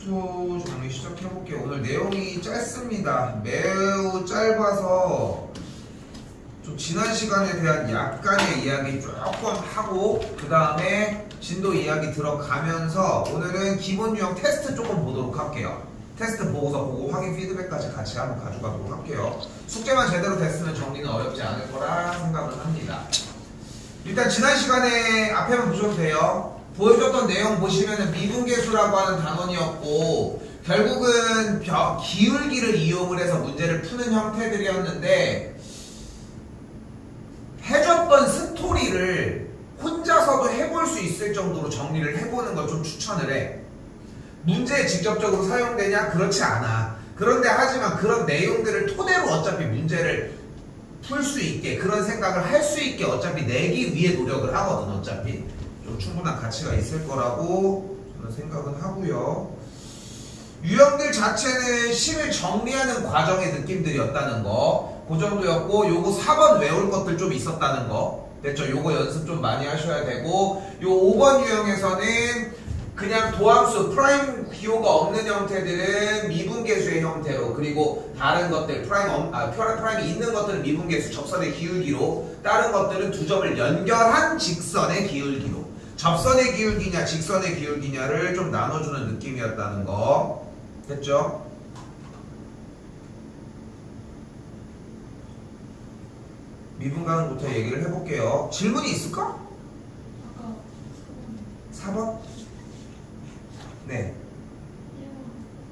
테스트 정리 시작해볼게요. 오늘 내용이 짧습니다. 매우 짧아서 좀 지난 시간에 대한 약간의 이야기 조금 하고 그 다음에 진도 이야기 들어가면서 오늘은 기본 유형 테스트 조금 보도록 할게요. 테스트 보고서 보고 확인 피드백까지 같이 한번 가져가도록 할게요. 숙제만 제대로 됐으면 정리는 어렵지 않을 거라 생각을 합니다. 일단 지난 시간에 앞에만 보셔도 돼요. 보여줬던 내용 보시면은 미분계수라고 하는 단원이었고 결국은 기울기를 이용을 해서 문제를 푸는 형태들이었는데 해줬던 스토리를 혼자서도 해볼 수 있을 정도로 정리를 해보는 걸 좀 추천을 해. 문제에 직접적으로 사용되냐? 그렇지 않아. 그런데 하지만 그런 내용들을 토대로 어차피 문제를 풀 수 있게 그런 생각을 할 수 있게 어차피 내기 위해 노력을 하거든. 어차피 좀 충분한 가치가 있을 거라고 저는 생각은 하고요. 유형들 자체는 식을 정리하는 과정의 느낌들이었다는 거, 그 정도였고, 요거 4번 외울 것들 좀 있었다는 거 됐죠? 요거 연습 좀 많이 하셔야 되고, 요 5번 유형에서는 그냥 도함수, 프라임 기호가 없는 형태들은 미분계수의 형태로, 그리고 다른 것들, 프라임이 있는 것들은 미분계수, 접선의 기울기로, 다른 것들은 두 점을 연결한 직선의 기울기로, 접선의 기울기냐, 직선의 기울기냐를 좀 나눠주는 느낌이었다는 거. 됐죠? 미분간부터 얘기를 해볼게요. 질문이 있을까? 4번? 네.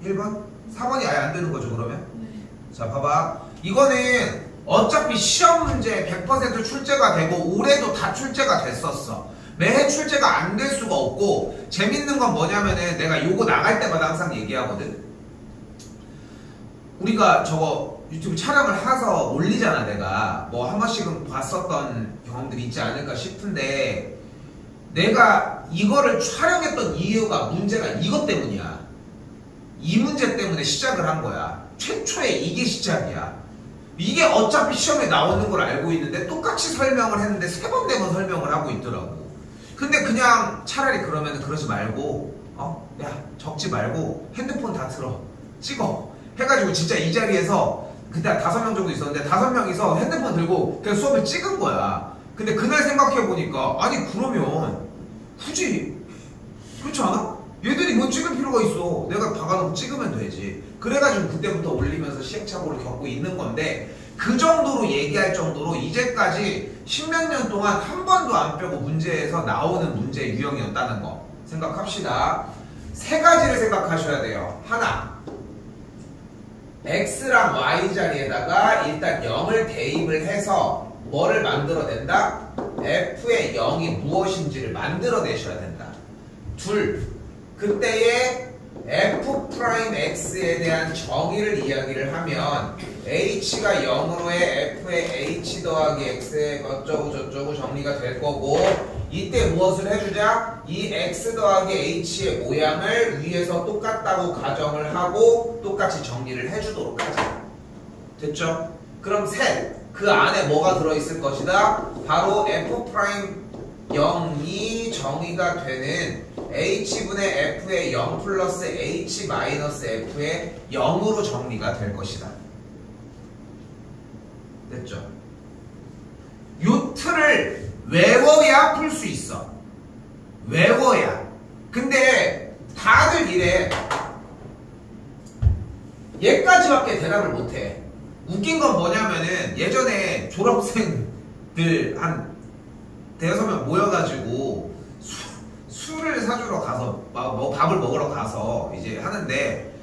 1번? 4번이 아예 안 되는 거죠, 그러면? 네. 자, 봐봐. 이거는 어차피 시험 문제 100% 출제가 되고 올해도 다 출제가 됐었어. 매해 출제가 안 될 수가 없고 재밌는 건 뭐냐면은 내가 요거 나갈 때마다 항상 얘기하거든. 우리가 저거 유튜브 촬영을 해서 올리잖아. 내가 뭐 한 번씩은 봤었던 경험들이 있지 않을까 싶은데 내가 이거를 촬영했던 이유가 문제가 이것 때문이야. 이 문제 때문에 시작을 한 거야. 최초에 이게 시작이야. 이게 어차피 시험에 나오는 걸 알고 있는데 똑같이 설명을 했는데 3번 4번 설명을 하고 있더라고. 근데 그냥 차라리 그러면 그러지 말고 야 적지 말고 핸드폰 다 틀어 찍어 해가지고 진짜 이 자리에서 그때 5명 정도 있었는데 5명이서 핸드폰 들고 그냥 수업을 찍은 거야. 근데 그날 생각해보니까 아니 그러면 굳이 그렇지 않아? 얘들이 뭐 찍을 필요가 있어. 내가 박아놓고 찍으면 되지. 그래가지고 그때부터 올리면서 시행착오를 겪고 있는 건데 그 정도로 얘기할 정도로 이제까지 10몇 년 동안 한 번도 안 빼고 문제에서 나오는 문제 유형이었다는 거 생각합시다. 3가지를 생각하셔야 돼요. 하나, x랑 y 자리에다가 일단 0을 대입을 해서 뭐를 만들어낸다? f의 0이 무엇인지를 만들어내셔야 된다. 둘, 그때의 f'x에 대한 정의를 이야기를 하면 h가 0으로의 f의 h 더하기 x의 어쩌고 저쩌고 정리가 될 거고 이때 무엇을 해주자? 이 x 더하기 h의 모양을 위에서 똑같다고 가정을 하고 똑같이 정리를 해주도록 하자. 됐죠? 그럼 셋, 그 안에 뭐가 들어있을 것이다? 바로 f'0이 정의가 되는 h분의 f의 0 플러스 h 마이너스 f의 0으로 정리가 될 것이다. 됐죠? 요 틀을 외워야 풀 수 있어. 외워야. 근데 다들 이래. 얘까지밖에 대답을 못해. 웃긴 건 뭐냐면은 예전에 졸업생들 한 5명 모여가지고 술을 사주러 가서 뭐 밥을 먹으러 가서 이제 하는데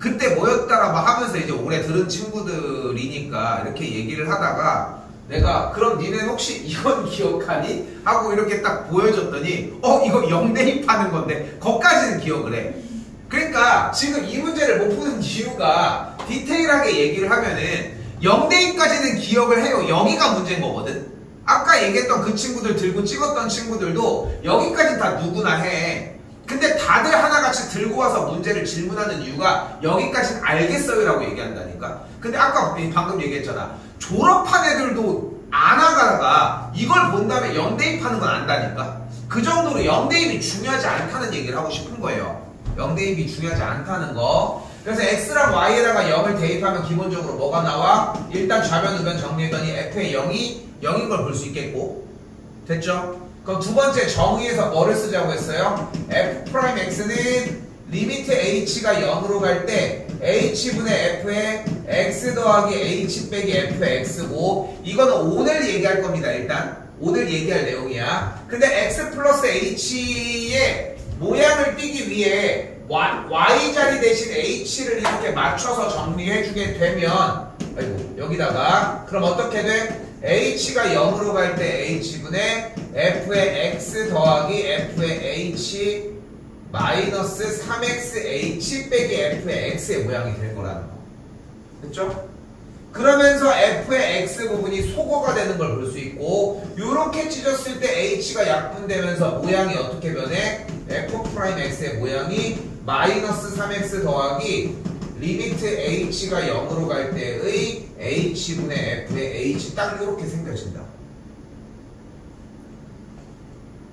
그때 모였다가 막 하면서 이제 오래 들은 친구들이니까 이렇게 얘기를 하다가 내가 그럼 니네 혹시 이건 기억하니? 하고 이렇게 딱 보여줬더니 이거 0 대입하는 건데 거기까지는 기억을 해. 그러니까 지금 이 문제를 못 푸는 이유가 디테일하게 얘기를 하면은 0 대입까지는 기억을 해요. 여기가 문제인 거거든. 아까 얘기했던 그 친구들 들고 찍었던 친구들도 여기까지 다 누구나 해. 근데 다들 하나같이 들고 와서 문제를 질문하는 이유가 여기까지는 알겠어요 라고 얘기한다니까. 근데 아까 방금 얘기했잖아. 졸업한 애들도 안 하다가 이걸 본 다음에 0대입하는 건 안다니까. 그 정도로 0대입이 중요하지 않다는 얘기를 하고 싶은 거예요. 0 대입이 중요하지 않다는 거. 그래서 x랑 y에다가 0을 대입하면 기본적으로 뭐가 나와? 일단 좌변 우변 정리했더니 f의 0이 0인 걸 볼 수 있겠고. 됐죠? 그럼 두 번째 정의에서 뭐를 쓰자고 했어요? f'x는 리미트 h가 0으로 갈 때 h분의 f의 x 더하기 h 빼기 fx고, 이거는 오늘 얘기할 겁니다. 일단 오늘 얘기할 내용이야. 근데 x 플러스 h의 모양을 띄기 위해 y자리 대신 h를 이렇게 맞춰서 정리해주게 되면, 아이고, 여기다가 그럼 어떻게 돼? h가 0으로 갈 때 h분의 f의 x 더하기 f의 h 마이너스 3xh 빼기 f의 x의 모양이 될 거라는 거. 됐죠? 그러면서 f의 x 부분이 소거가 되는 걸 볼 수 있고, 요렇게 찢었을 때 h가 약분되면서 모양이 어떻게 변해? f'x의 모양이 마이너스 3x 더하기 리미트 h가 0으로 갈 때의 h분의 f의 h 딱 요렇게 생겨진다.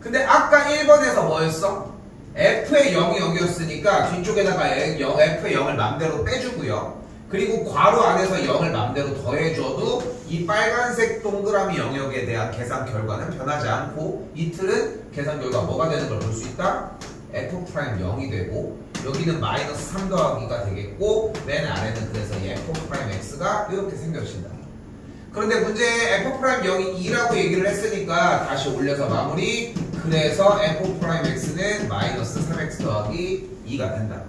근데 아까 1번에서 뭐였어? f의 0이 0이었으니까 뒤쪽에다가 f의 0을 맘대로 빼주고요. 그리고 괄호 안에서 0을 맘대로 더해줘도 이 빨간색 동그라미 영역에 대한 계산 결과는 변하지 않고, 이 틀은 계산 결과 뭐가 되는 걸 볼 수 있다? f'0이 되고, 여기는 마이너스 3 더하기가 되겠고, 맨 아래는 그래서 이 f'x가 이렇게 생겨진다. 그런데 문제에 f'0이 2라고 얘기를 했으니까 다시 올려서 마무리. 그래서 f'x는 마이너스 3x 더하기 2가 된다.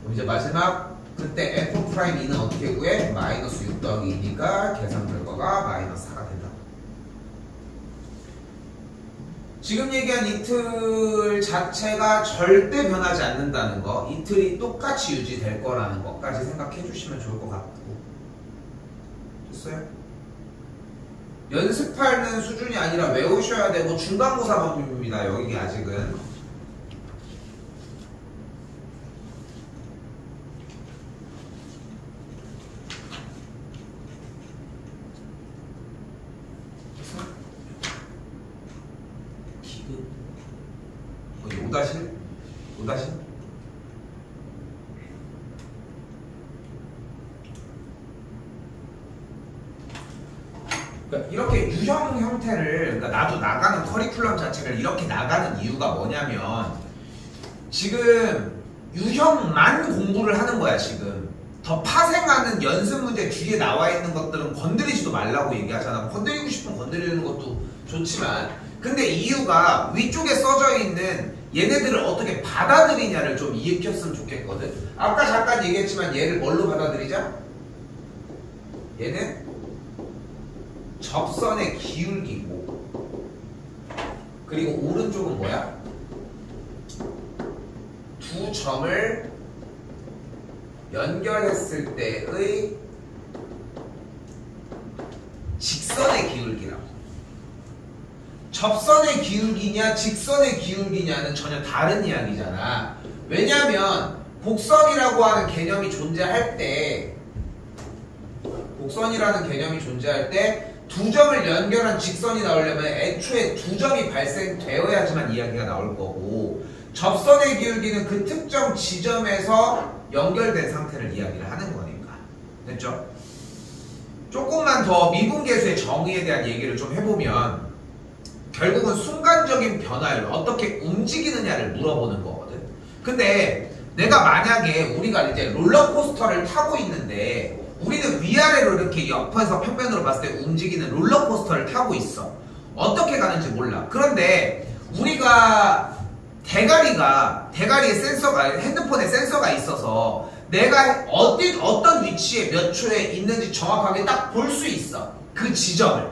그럼 이제 마지막, 그때 f'2는 어떻게 구해? 마이너스 6 더하기 2니까 계산 결과가 마이너스 4가 된다. 지금 얘기한 이 틀 자체가 절대 변하지 않는다는 거, 이 틀이 똑같이 유지될 거라는 것까지 생각해 주시면 좋을 것 같고. 됐어요? 연습하는 수준이 아니라 외우셔야 되고 중간고사 방법입니다. 여기 아직은. 어디 오다실? 오다실? 그러니까 이렇게 유형 형태를, 그러니까 나도 나가는 커리큘럼 자체를 이렇게 나가는 이유가 뭐냐면, 지금 유형만 공부를 하는 거야. 지금 더 파생하는 연습 문제 뒤에 나와 있는 것들은 건드리지도 말라고 얘기하잖아. 건드리고 싶으면 건드리는 것도 좋지만, 근데 이유가 위쪽에 써져 있는 얘네들을 어떻게 받아들이냐를 좀 이익혔으면 좋겠거든. 아까 잠깐 얘기했지만 얘를 뭘로 받아들이자? 얘는 접선의 기울기고, 그리고 오른쪽은 뭐야? 두 점을 연결했을 때의 직선의 기울기라고. 접선의 기울기냐 직선의 기울기냐는 전혀 다른 이야기잖아. 왜냐하면 곡선이라고 하는 개념이 존재할 때, 곡선이라는 개념이 존재할 때 두 점을 연결한 직선이 나오려면 애초에 두 점이 발생되어야지만 이야기가 나올 거고, 접선의 기울기는 그 특정 지점에서 연결된 상태를 이야기를 하는 거니까. 됐죠? 조금만 더 미분계수의 정의에 대한 얘기를 좀 해보면, 결국은 순간적인 변화를 어떻게 움직이느냐를 물어보는 거거든. 근데 내가 만약에 우리가 이제 롤러코스터를 타고 있는데, 우리는 위아래로 이렇게 옆에서 평면으로 봤을 때 움직이는 롤러코스터를 타고 있어. 어떻게 가는지 몰라. 그런데 우리가 대가리에 센서가, 핸드폰에 센서가 있어서 내가 어떤 위치에 몇 초에 있는지 정확하게 딱 볼 수 있어. 그 지점을.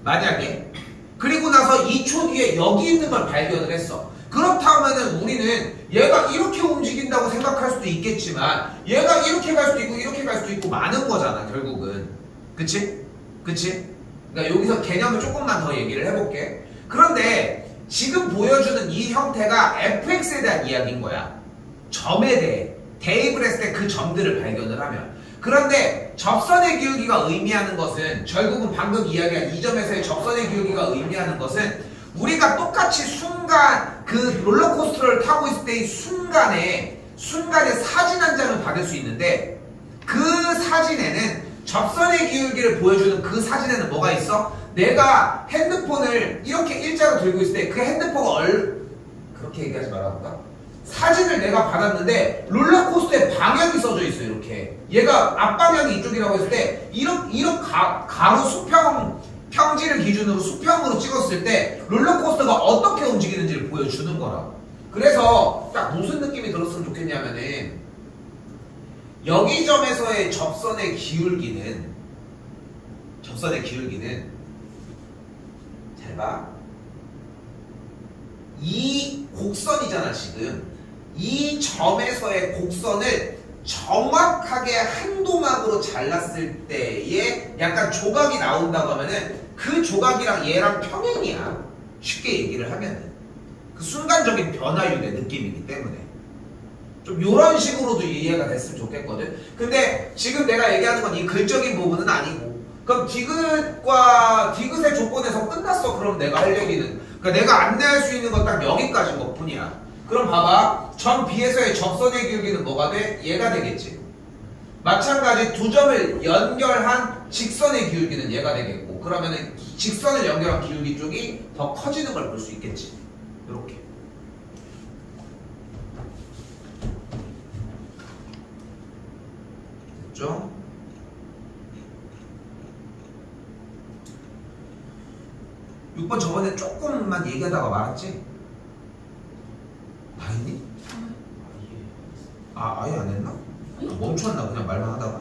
만약에. 그리고 나서 2초 뒤에 여기 있는 걸 발견을 했어. 그렇다면은 우리는 얘가 이렇게 움직인다고 생각할 수도 있겠지만, 얘가 이렇게 갈 수도 있고 이렇게 갈 수도 있고 많은 거잖아, 결국은. 그치? 그치? 그러니까 여기서 개념을 조금만 더 얘기를 해볼게. 그런데 지금 보여주는 이 형태가 fx에 대한 이야기인 거야. 점에 대해 대입을 했을 때 그 점들을 발견을 하면. 그런데 접선의 기울기가 의미하는 것은, 결국은 방금 이야기한 이 점에서의 접선의 기울기가 의미하는 것은, 우리가 똑같이 순간 그 롤러코스터를 타고 있을 때의 순간에 사진 한 장을 받을 수 있는데 그 사진에는 접선의 기울기를 보여주는 그 사진에는 뭐가 있어? 내가 핸드폰을 이렇게 일자로 들고 있을 때 그 핸드폰가 그렇게 얘기하지 말아볼까? 사진을 내가 받았는데 롤러코스터의 방향이 써져 있어. 이렇게 얘가 앞방향이 이쪽이라고 했을 때 이런 가로 평지를 기준으로 수평으로 찍었을 때 롤러코스터가 어떻게 움직이는지를 보여주는 거라고. 그래서 딱 무슨 느낌이 들었으면 좋겠냐면은 여기 점에서의 접선의 기울기는 잘 봐. 이 곡선이잖아. 지금 이 점에서의 곡선을 정확하게 한 도막으로 잘랐을 때에 약간 조각이 나온다고 하면은 그 조각이랑 얘랑 평행이야. 쉽게 얘기를 하면은 그 순간적인 변화율의 느낌이기 때문에 좀 이런 식으로도 이해가 됐으면 좋겠거든. 근데 지금 내가 얘기하는 건 이 글적인 부분은 아니고, 그럼 디귿의 조건에서 끝났어. 그럼 내가 할 얘기는, 그러니까 내가 안내할 수 있는 건 딱 여기까지인 것 뿐이야. 그럼 봐봐, 점 B에서의 접선의 기울기는 뭐가 돼? 얘가 되겠지. 마찬가지 두 점을 연결한 직선의 기울기는 얘가 되겠고, 그러면은 직선을 연결한 기울기 쪽이 더 커지는 걸 볼 수 있겠지. 이렇게. 됐죠? 육 번 저번에 조금만 얘기하다가 말았지? 다 했니? 아예 안 했나? 멈췄나? 그냥 말만 하다가?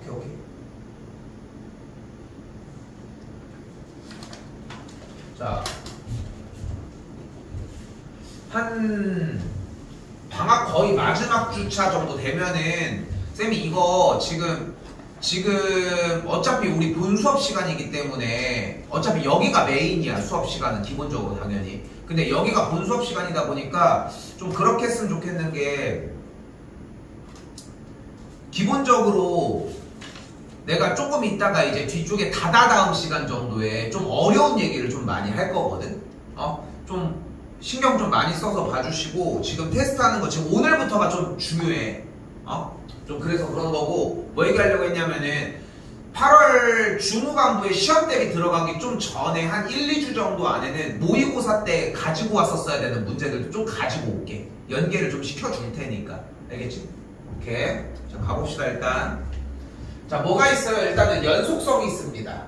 오케이. 자, 한 방학 거의 마지막 주차 정도 되면은 쌤이 이거 지금 어차피 우리 본 수업 시간이기 때문에 어차피 여기가 메인이야. 수업 시간은 기본적으로 당연히. 근데 여기가 본 수업 시간이다 보니까 좀 그렇게 했으면 좋겠는 게, 기본적으로 내가 조금 있다가 이제 뒤쪽에 다다음 시간 정도에 좀 어려운 얘기를 좀 많이 할 거거든. 좀 신경 좀 많이 써서 봐주시고, 지금 테스트하는 거 지금 오늘부터가 좀 중요해. 좀 그래서 그런 거고, 뭐 얘기하려고 했냐면은 8월 중후반부에 시험 대비 들어가기 좀 전에 한 1, 2주 정도 안에는 모의고사 때 가지고 왔었어야 되는 문제들도 좀 가지고 올게. 연계를 좀 시켜줄 테니까. 알겠지? 오케이. 자, 가봅시다. 일단 자, 뭐가 있어요? 일단은 연속성이 있습니다.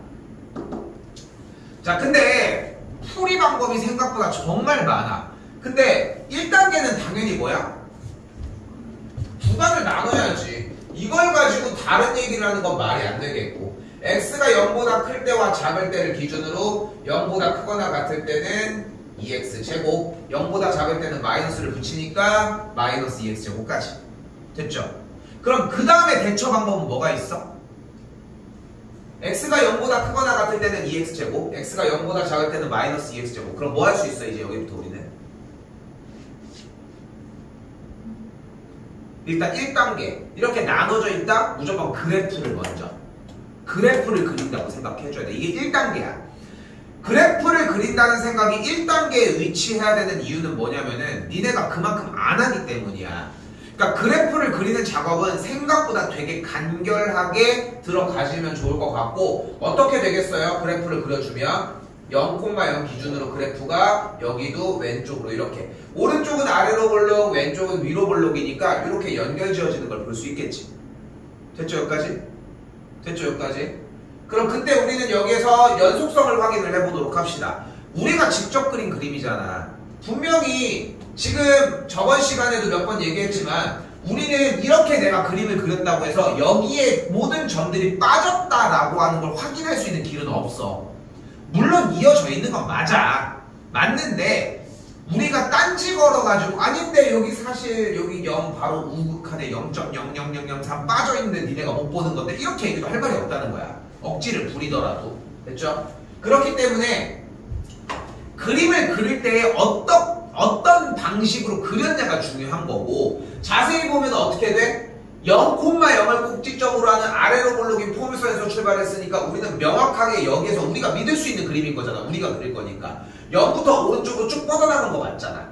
자, 근데 풀이 방법이 생각보다 정말 많아. 근데 1단계는 당연히 뭐야? 구간을 나눠야지. 이걸 가지고 다른 얘기를 하는 건 말이 안 되겠고, x가 0보다 클 때와 작을 때를 기준으로 0보다 크거나 같을 때는 2x제곱, 0보다 작을 때는 마이너스를 붙이니까 마이너스 2x제곱까지. 됐죠? 그럼 그 다음에 대처 방법은 뭐가 있어? x가 0보다 크거나 같을 때는 2x제곱, x가 0보다 작을 때는 마이너스 2x제곱. 그럼 뭐 할 수 있어? 이제 여기부터 우리는 일단 1단계 이렇게 나눠져 있다? 무조건 그래프를 먼저 그래프를 그린다고 생각해줘야 돼. 이게 1단계야. 그래프를 그린다는 생각이 1단계에 위치해야 되는 이유는 뭐냐면은 니네가 그만큼 안 하기 때문이야. 그러니까 그래프를 그리는 작업은 생각보다 되게 간결하게 들어가시면 좋을 것 같고, 어떻게 되겠어요? 그래프를 그려주면 0,0 기준으로 그래프가 여기도 왼쪽으로 이렇게, 오른쪽은 아래로 볼록, 왼쪽은 위로 볼록이니까 이렇게 연결 지어지는 걸 볼 수 있겠지. 됐죠? 여기까지? 됐죠? 여기까지? 그럼 그때 우리는 여기에서 연속성을 확인을 해보도록 합시다. 우리가 직접 그린 그림이잖아. 분명히 지금 저번 시간에도 몇 번 얘기했지만 우리는 이렇게 내가 그림을 그렸다고 해서 여기에 모든 점들이 빠졌다라고 하는 걸 확인할 수 있는 길은 없어. 물론 이어져 있는 건 맞아. 맞는데 우리가 딴지 걸어가지고 아닌데 여기 사실 여기 0 바로 우극한에 0.00003 빠져있는데 니네가 못 보는 건데, 이렇게 얘기도 할 말이 없다는 거야. 억지를 부리더라도. 됐죠? 그렇기 때문에 그림을 그릴 때 어떤 방식으로 그렸냐가 중요한 거고, 자세히 보면 어떻게 돼? 0,0을 꼭지점으로 하는 아래로 볼록인 포물선에서 출발했으니까 우리는 명확하게 여기에서 우리가 믿을 수 있는 그림인 거잖아. 우리가 그릴 거니까 0부터 오른쪽으로 쭉 뻗어나간 거 맞잖아.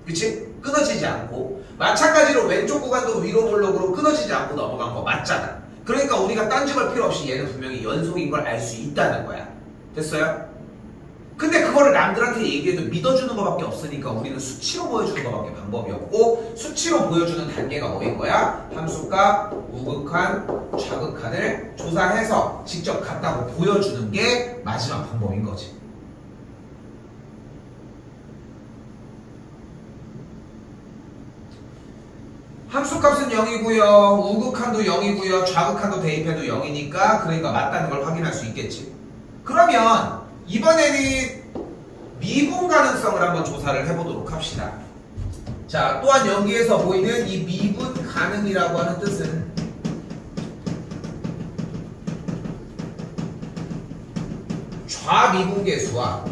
그치? 끊어지지 않고 마찬가지로 왼쪽 구간도 위로 볼록으로 끊어지지 않고 넘어간 거 맞잖아. 그러니까 우리가 딴짓할 필요 없이 얘는 분명히 연속인 걸 알 수 있다는 거야. 됐어요? 근데 그거를 남들한테 얘기해도 믿어주는 것밖에 없으니까 우리는 수치로 보여주는 것밖에 방법이 없고, 수치로 보여주는 단계가 뭐인 거야? 함수값, 우극한, 좌극한을 조사해서 직접 같다고 보여주는 게 마지막 방법인 거지. 함수값은 0이고요. 우극한도 0이고요. 좌극한도 대입해도 0이니까 그러니까 맞다는 걸 확인할 수 있겠지. 그러면 이번에는 미분 가능성을 한번 조사를 해보도록 합시다. 자, 또한 여기에서 보이는 이 미분 가능이라고 하는 뜻은 좌미분계수와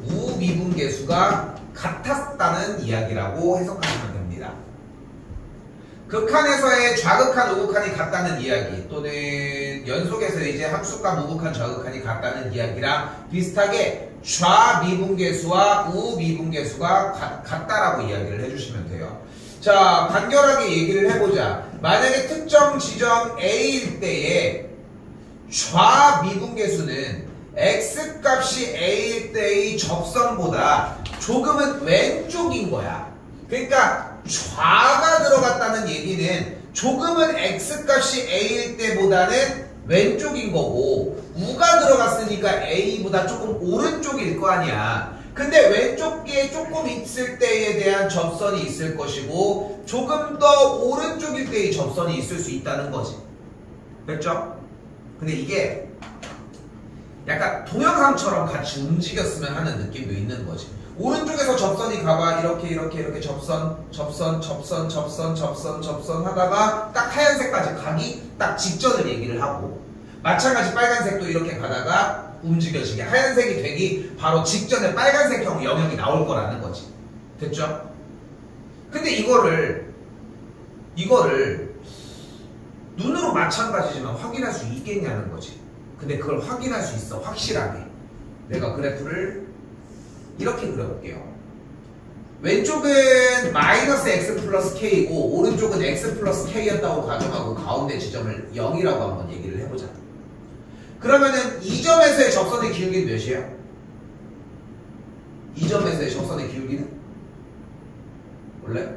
우미분계수가 같았다는 이야기라고 해석하시면 됩니다. 극한에서의 좌극한, 우극한이 같다는 이야기, 또는 연속에서 이제 함수값, 우극한, 좌극한이 같다는 이야기랑 비슷하게 좌미분계수와 우미분계수가 같다라고 이야기를 해주시면 돼요. 자, 간결하게 얘기를 해보자. 만약에 특정 지점 A일 때의 좌미분계수는 X값이 A일 때의 접선보다 조금은 왼쪽인 거야. 그러니까 좌가 들어갔다는 얘기는 조금은 X값이 A일 때보다는 왼쪽인 거고, 우가 들어갔으니까 A보다 조금 오른쪽일 거 아니야. 근데 왼쪽에 조금 있을 때에 대한 접선이 있을 것이고 조금 더 오른쪽일 때의 접선이 있을 수 있다는 거지. 됐죠? 근데 이게 약간 동영상처럼 같이 움직였으면 하는 느낌도 있는 거지. 오른쪽에서 접선이 가봐. 이렇게 접선 하다가 딱 하얀색까지 가기 딱 직전을 얘기를 하고, 마찬가지 빨간색도 이렇게 가다가 움직여지게 하얀색이 되기 바로 직전에 빨간색형 영역이 나올 거라는 거지. 됐죠? 근데 이거를 눈으로 마찬가지지만 확인할 수 있겠냐는 거지. 근데 그걸 확인할 수 있어. 확실하게. 내가 그래프를 이렇게 그려볼게요. 왼쪽은 마이너스 x 플러스 k이고 오른쪽은 x 플러스 k였다고 가정하고 가운데 지점을 0이라고 한번 얘기를 해보자. 그러면은 이 점에서의 접선의 기울기는 몇이에요? 이 점에서의 접선의 기울기는? 원래?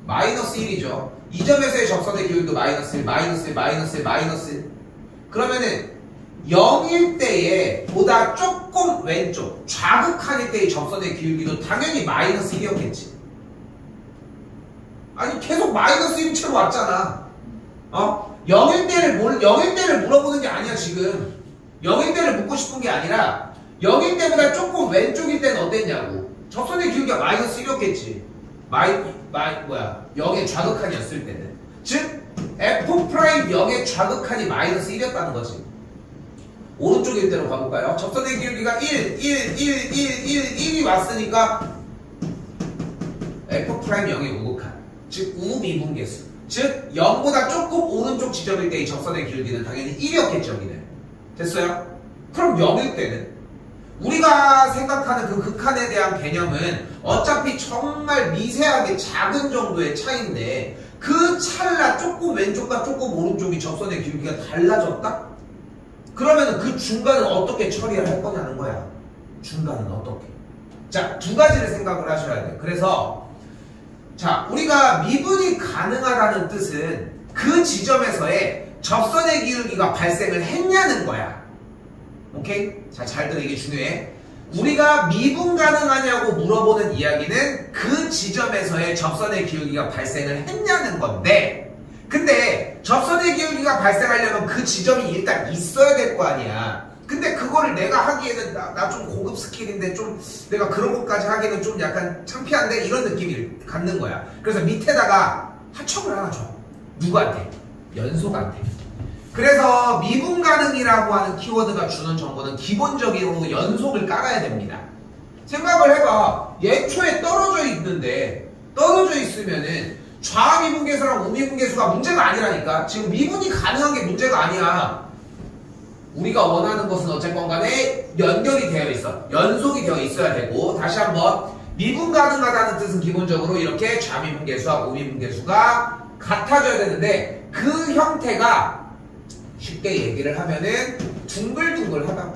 마이너스 1이죠. 이 점에서의 접선의 기울기도 마이너스 1, 마이너스 1. 그러면은 0일 때에 보다 조금 왼쪽, 좌극한일 때의 접선의 기울기도 당연히 마이너스 1이었겠지. 아니 계속 마이너스 1 채로 왔잖아. 0일 때를 물어보는 게 아니야 지금. 0일 때를 묻고 싶은 게 아니라 0일 때보다 조금 왼쪽일 때는 어땠냐고. 접선의 기울기가 마이너스 1이었겠지. 0의 좌극한이었을 때는. 즉 F'0의 좌극한이 마이너스 1이었다는 거지. 오른쪽일 때로 가볼까요? 접선의 기울기가 1이 왔으니까 F'0의 우극한, 즉 우미분계수, 즉 0보다 조금 오른쪽 지점일 때의 접선의 기울기는 당연히 1이었겠죠. 여기는. 됐어요? 그럼 0일 때는 우리가 생각하는 그 극한에 대한 개념은 어차피 정말 미세하게 작은 정도의 차이인데 그 찰나 조금 왼쪽과 조금 오른쪽이 접선의 기울기가 달라졌다? 그러면 그 중간은 어떻게 처리를 할 거냐는 거야. 중간은 어떻게. 자, 두 가지를 생각을 하셔야 돼요. 그래서 자, 우리가 미분이 가능하다는 뜻은 그 지점에서의 접선의 기울기가 발생을 했냐는 거야. 오케이? 자, 잘 들어. 이게 중요해. 우리가 미분 가능하냐고 물어보는 이야기는 그 지점에서의 접선의 기울기가 발생을 했냐는 건데, 근데 접선의 기울기가 발생하려면 그 지점이 일단 있어야 될 거 아니야. 근데 그거를 내가 하기에는 나 좀 고급 스킬인데 좀 내가 그런 것까지 하기에는 좀 약간 창피한데 이런 느낌을 갖는 거야. 그래서 밑에다가 하청을 하나 줘. 누구한테? 연속한테. 그래서 미분 가능이라고 하는 키워드가 주는 정보는 기본적으로 연속을 깔아야 됩니다. 생각을 해봐. 예초에 떨어져 있는데 떨어져 있으면은 좌미분계수랑 우미분계수가 문제가 아니라니까. 지금 미분이 가능한 게 문제가 아니야. 우리가 원하는 것은 어쨌건 간에 연결이 되어 있어. 연속이 되어 있어야 되고. 다시 한번 미분 가능하다는 뜻은 기본적으로 이렇게 좌미분계수와 우미분계수가 같아져야 되는데 그 형태가 쉽게 얘기를 하면은 둥글둥글하다.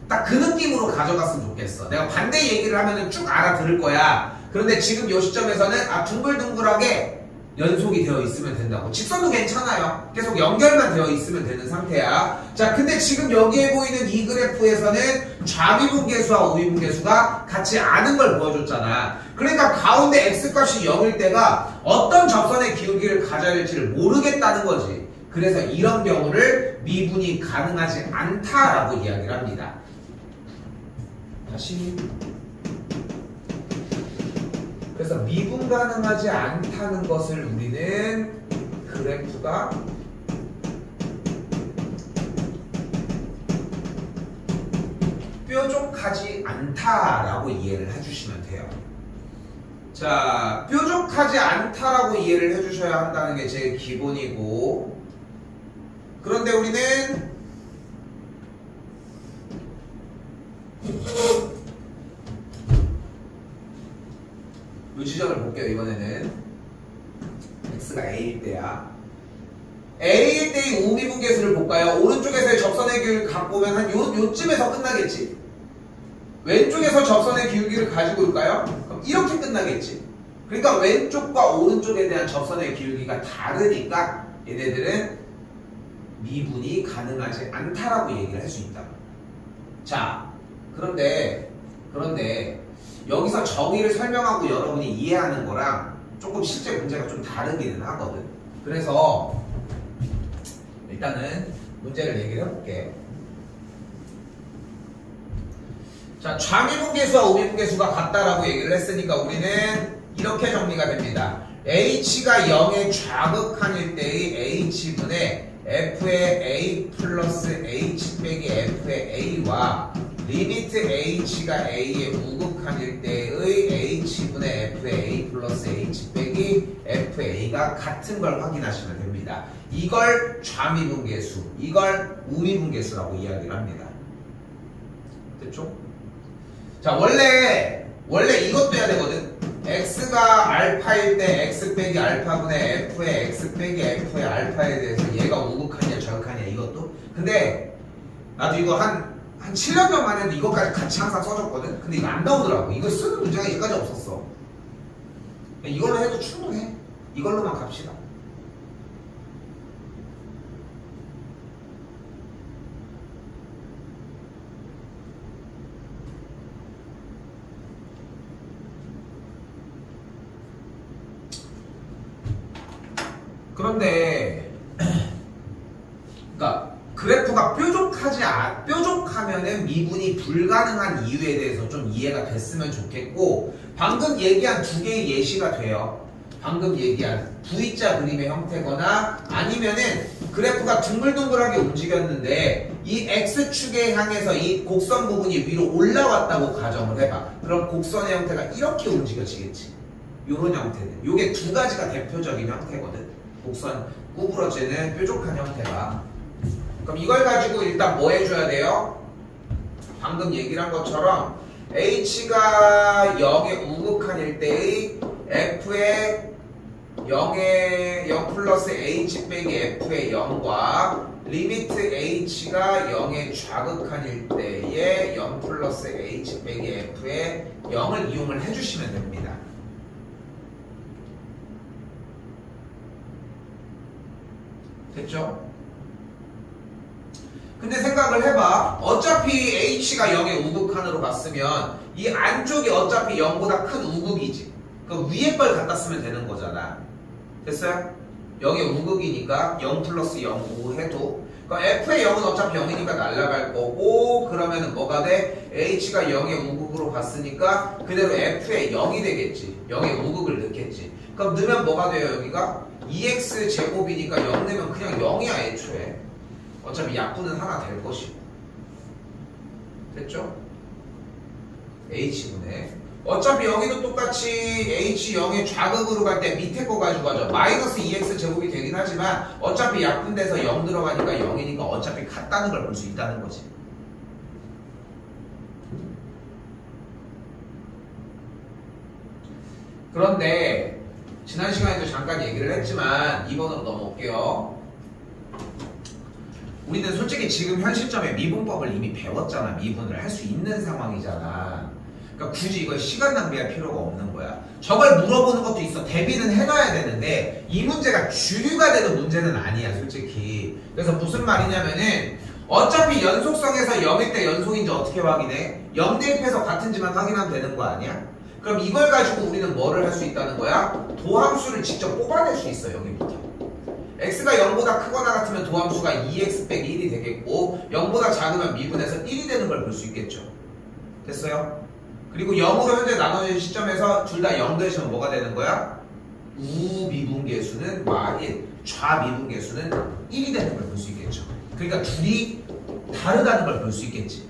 딱 그 느낌으로 가져갔으면 좋겠어. 내가 반대 얘기를 하면은 쭉 알아들을 거야. 그런데 지금 이 시점에서는 둥글둥글하게 연속이 되어 있으면 된다고. 직선도 괜찮아요. 계속 연결만 되어 있으면 되는 상태야. 자, 근데 지금 여기에 보이는 이 그래프에서는 좌미분계수와 우미분계수가 같지 않은 걸 보여줬잖아. 그러니까 가운데 x값이 0일 때가 어떤 접선의 기울기를 가져야 될지를 모르겠다는 거지. 그래서 이런 경우를 미분이 가능하지 않다라고 이야기를 합니다. 다시. 그래서 미분 가능하지 않다는 것을 우리는 그래프가 뾰족하지 않다라고 이해를 해주시면 돼요. 자, 뾰족하지 않다라고 이해를 해주셔야 한다는 게 제일 기본이고, 그런데 우리는 이 지점을 볼게요. 이번에는 x가 a일 때야. a일 때의 우미분계수를 볼까요? 오른쪽에서의 접선의 기울기를 갖고 오면 한 요쯤에서 끝나겠지. 왼쪽에서 접선의 기울기를 가지고 올까요? 그럼 이렇게 끝나겠지. 그러니까 왼쪽과 오른쪽에 대한 접선의 기울기가 다르니까 얘네들은 미분이 가능하지 않다라고 얘기를 할 수 있다. 자, 그런데 여기서 정의를 설명하고 여러분이 이해하는 거랑 조금 실제 문제가 좀 다르기는 하거든. 그래서 일단은 문제를 얘기를 해볼게. 자, 좌미분계수와 우미분계수가 같다라고 얘기를 했으니까 우리는 이렇게 정리가 됩니다. h가 0에 좌극한일 때의 h분의 f의 a 플러스 h 빼기 f의 a와 리미트 h가 a에 우극한일 때의 h분의 f의 a 플러스 h 빼기 fa가 같은 걸 확인하시면 됩니다. 이걸 좌미분계수, 이걸 우미분계수라고 이야기를 합니다. 됐죠? 자, 원래 이것도 해야 되거든. x가 알파일 때 x 빼기 알파분의 f의 x 빼기 f의 알파에 대해서 얘가 우극하냐 좌극하냐 이것도. 근데 나도 이거 한 7년 전만 해도 이것까지 같이 항상 써줬거든. 근데 이거 안 나오더라고. 이거 쓰는 문제가 여기까지 없었어. 이걸로 해도 충분해. 이걸로만 갑시다. 그런데 그러니까 그래프가 뾰족하면은 미분이 불가능한 이유에 대해서 좀 이해가 됐으면 좋겠고, 방금 얘기한 두 개의 예시가 돼요. 방금 얘기한 V자 그림의 형태거나 아니면은 그래프가 둥글둥글하게 움직였는데 이 X축에 향해서 이 곡선 부분이 위로 올라왔다고 가정을 해봐. 그럼 곡선의 형태가 이렇게 움직여지겠지. 요런 형태는. 요게 두 가지가 대표적인 형태거든. 곡선 구부러지는 뾰족한 형태가. 그럼 이걸 가지고 일단 뭐 해줘야 돼요? 방금 얘기를 한 것처럼 h가 0에 우극한일 때의 f의 0 플러스 h 빼기 f의 0과 리미트 h가 0에 좌극한일 때의 0 플러스 h 빼기 f의 0을 이용을 해주시면 됩니다. 됐죠? 근데 생각을 해봐. 어차피 h가 0의 우극한으로 갔으면 이 안쪽이 어차피 0보다 큰 우극이지. 그럼 위에 걸 갖다 쓰면 되는 거잖아. 됐어요? 0의 우극이니까 0 플러스 0 5 해도, 그러니까 f의 0은 어차피 0이니까 날아갈 거고, 그러면은 뭐가 돼? h가 0의 우극으로 갔으니까 그대로 f의 0이 되겠지. 0의 우극을 넣겠지. 그럼 넣으면 뭐가 돼요? 여기가 2x 제곱이니까 0 넣으면 그냥 0이야 애초에. 어차피 약분은 하나 될 것이고. 됐죠? h분의 어차피 여기도 똑같이 H0의 좌극으로 갈 때 밑에 거 가지고 가죠. 마이너스 2x 제곱이 되긴 하지만 어차피 약분돼서 0 들어가니까 0이니까 어차피 같다는 걸 볼 수 있다는 거지. 그런데 지난 시간에도 잠깐 얘기를 했지만 2번으로 넘어올게요. 우리는 솔직히 지금 현 시점에 미분법을 이미 배웠잖아. 미분을 할 수 있는 상황이잖아. 그러니까 굳이 이걸 시간 낭비할 필요가 없는 거야. 저걸 물어보는 것도 있어. 대비는 해놔야 되는데 이 문제가 주류가 되는 문제는 아니야 솔직히. 그래서 무슨 말이냐면은 어차피 연속성에서 0일 때 연속인지 어떻게 확인해? 0 대입해서 같은지만 확인하면 되는 거 아니야? 그럼 이걸 가지고 우리는 뭐를 할 수 있다는 거야? 도함수를 직접 뽑아낼 수 있어. 여기부터 x가 0보다 크거나 같으면 도함수가 2x 빼기 1이 되겠고 0보다 작으면 미분해서 1이 되는 걸 볼 수 있겠죠. 됐어요? 그리고 0으로 현재 나눠진 시점에서 둘 다 0 되시면 뭐가 되는 거야? 우미분계수는 마1, 좌미분계수는 1이 되는 걸 볼 수 있겠죠. 그러니까 둘이 다르다는 걸 볼 수 있겠지.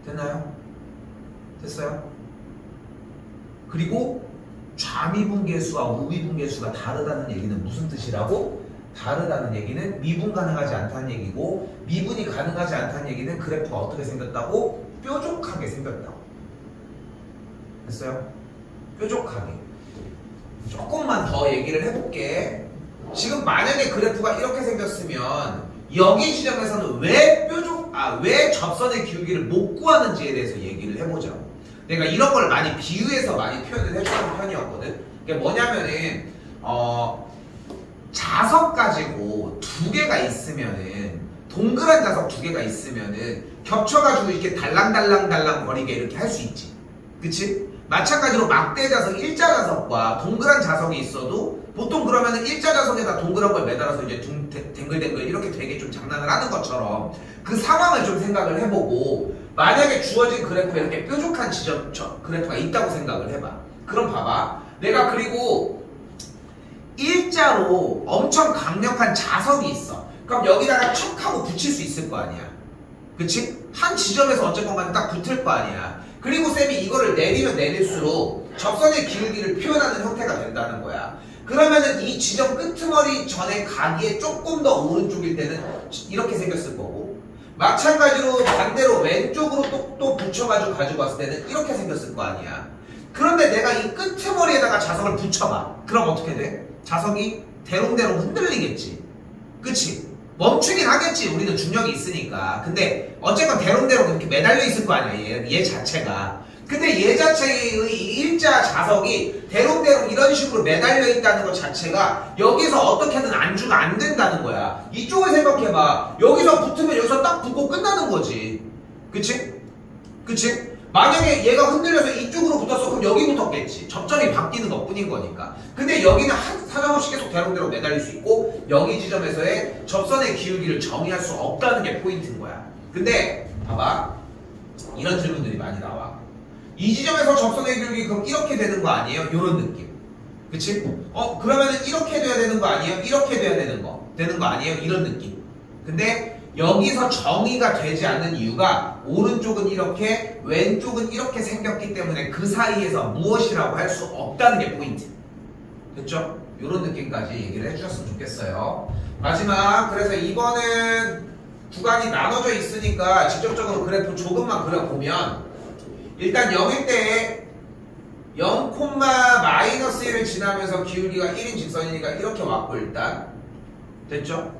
됐나요? 됐어요? 그리고 좌미분계수와 우미분계수가 다르다는 얘기는 무슨 뜻이라고? 다르다는 얘기는 미분 가능하지 않다는 얘기고 미분이 가능하지 않다는 얘기는 그래프가 어떻게 생겼다고? 뾰족하게 생겼다고. 됐어요? 뾰족하게. 조금만 더 얘기를 해볼게. 지금 만약에 그래프가 이렇게 생겼으면 여기 지점에서는 왜 접선의 기울기를 못 구하는지에 대해서 얘기를 해보자. 내가 이런 걸 많이 비유해서 많이 표현을 해주는 편이었거든. 그게 뭐냐면은 자석 가지고 두 개가 있으면은 동그란 자석 두 개가 있으면은 겹쳐가지고 이렇게 달랑달랑 거리게 이렇게 할 수 있지. 그치? 마찬가지로 막대 자석, 일자 자석과 동그란 자석이 있어도 보통 그러면은 일자 자석에다 동그란 걸 매달아서 이제 댕글댕글 이렇게 되게 좀 장난을 하는 것처럼 그 상황을 좀 생각을 해보고 만약에 주어진 그래프에 이렇게 뾰족한 그래프가 있다고 생각을 해봐. 그럼 봐봐. 내가 그리고 일자로 엄청 강력한 자석이 있어. 그럼 여기다가 척 하고 붙일 수 있을 거 아니야. 그치? 한 지점에서 어쨌건 간에 딱 붙을 거 아니야. 그리고 쌤이 이거를 내리면 내릴수록 접선의 기울기를 표현하는 형태가 된다는 거야. 그러면은 이 지점 끄트머리 전에 가기에 조금 더 오른쪽일 때는 이렇게 생겼을 거고 마찬가지로 반대로 왼쪽으로 또 붙여가지고 가지고 왔을 때는 이렇게 생겼을 거 아니야. 그런데 내가 이 끄트머리에다가 자석을 붙여봐. 그럼 어떻게 돼? 자석이 대롱대롱 흔들리겠지. 그치? 멈추긴 하겠지. 우리는 중력이 있으니까. 근데 어쨌건 대롱대롱 이렇게 매달려 있을 거 아니야. 얘 자체가. 근데 얘 자체의 일자 자석이 대롱대롱 이런 식으로 매달려 있다는 것 자체가 여기서 어떻게든 안주가 안 된다는 거야. 이쪽을 생각해봐. 여기서 붙으면 여기서 딱 붙고 끝나는 거지. 그치? 그치? 만약에 얘가 흔들려서 이쪽으로 붙었어. 그럼 여기 붙었겠지. 접점이 바뀌는 것 뿐인 거니까. 근데 여기는 사정없이 계속 대롱대롱 매달릴 수 있고 여기 지점에서의 접선의 기울기를 정의할 수 없다는 게 포인트인 거야. 근데 봐봐. 이런 질문들이 많이 나와. 이 지점에서 접선의 기울기 그럼 이렇게 되는 거 아니에요? 이런 느낌. 그치? 그러면은 이렇게 돼야 되는 거 아니에요? 이렇게 돼야 되는 거 아니에요? 이런 느낌. 근데 여기서 정의가 되지 않는 이유가 오른쪽은 이렇게 왼쪽은 이렇게 생겼기 때문에 그 사이에서 무엇이라고 할 수 없다는 게 포인트. 됐죠? 이런 느낌까지 얘기를 해주셨으면 좋겠어요. 마지막, 그래서 이번은 구간이 나눠져 있으니까 직접적으로 그래프 조금만 그려보면 일단 0일 때 0,-1을 지나면서 기울기가 1인 직선이니까 이렇게 왔고 일단 됐죠?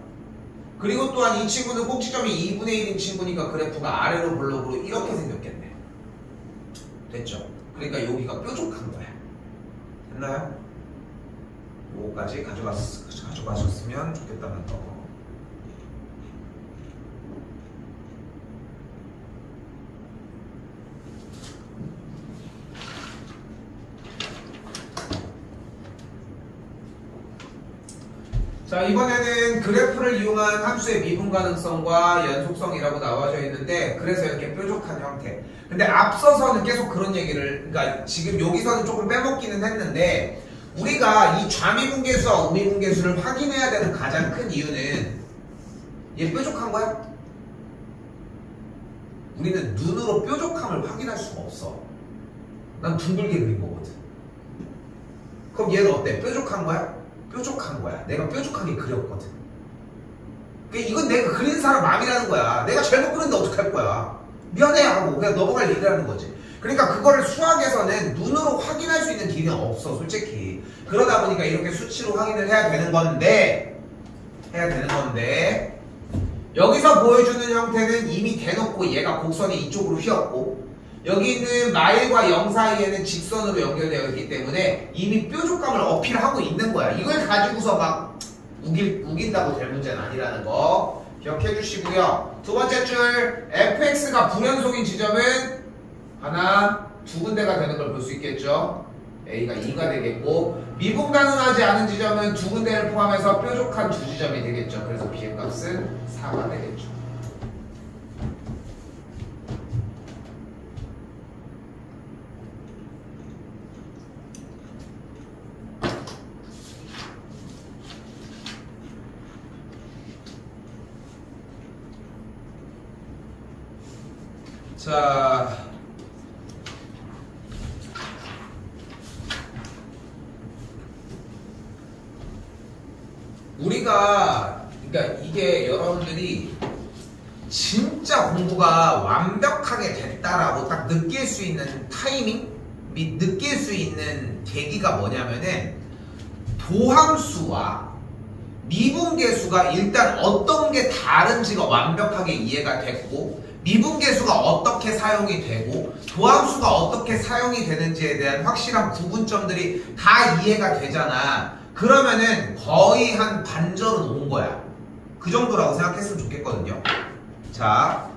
그리고 또한 이 친구는 꼭지점이 2분의 1인 친구니까 그래프가 아래로 블록으로 이렇게 생겼겠네. 됐죠? 그러니까 여기가 뾰족한 거야. 됐나요? 요거까지 가져가셨으면 좋겠다는 거. 자, 이번에는 그래프를 이용한 함수의 미분 가능성과 연속성이라고 나와져 있는데 그래서 이렇게 뾰족한 형태. 근데 앞서서는 계속 그런 얘기를, 그러니까 지금 여기서는 조금 빼먹기는 했는데 우리가 이 좌미분계수와 우미분계수를 확인해야 되는 가장 큰 이유는 얘 뾰족한 거야? 우리는 눈으로 뾰족함을 확인할 수가 없어. 난 둥글게 그린 거거든. 그럼 얘는 어때? 뾰족한 거야? 뾰족한 거야. 내가 뾰족하게 그렸거든. 이건 내가 그린 사람 마음이라는 거야. 내가 잘못 그렸는데 어떡할 거야. 미안해 하고 그냥 넘어갈 얘기라는 거지. 그러니까 그거를 수학에서는 눈으로 확인할 수 있는 길은 없어 솔직히. 그러다 보니까 이렇게 수치로 확인을 해야 되는 건데 여기서 보여주는 형태는 이미 대놓고 얘가 곡선이 이쪽으로 휘었고 여기 있는 마일과 0 사이에는 직선으로 연결되어 있기 때문에 이미 뾰족감을 어필하고 있는 거야. 이걸 가지고서 막 우긴다고 될 문제는 아니라는 거 기억해 주시고요. 두 번째 줄 fx가 불연속인 지점은 하나, 두 군데가 되는 걸 볼 수 있겠죠. a가 2가 되겠고 미분 가능하지 않은 지점은 두 군데를 포함해서 뾰족한 두 지점이 되겠죠. 그래서 b의 값은 4가 되겠죠. 자, 그러니까 이게 여러분들이 진짜 공부가 완벽하게 됐다라고 딱 느낄 수 있는 타이밍 및 느낄 수 있는 계기가 뭐냐면은 도함수와 미분계수가 일단 어떤 게 다른지가 완벽하게 이해가 됐고 미분계수가 어떻게 사용이 되고 도함수가 어떻게 사용이 되는지에 대한 확실한 구분점들이 다 이해가 되잖아. 그러면은 거의 한 반절은 온 거야. 그 정도라고 생각했으면 좋겠거든요. 자,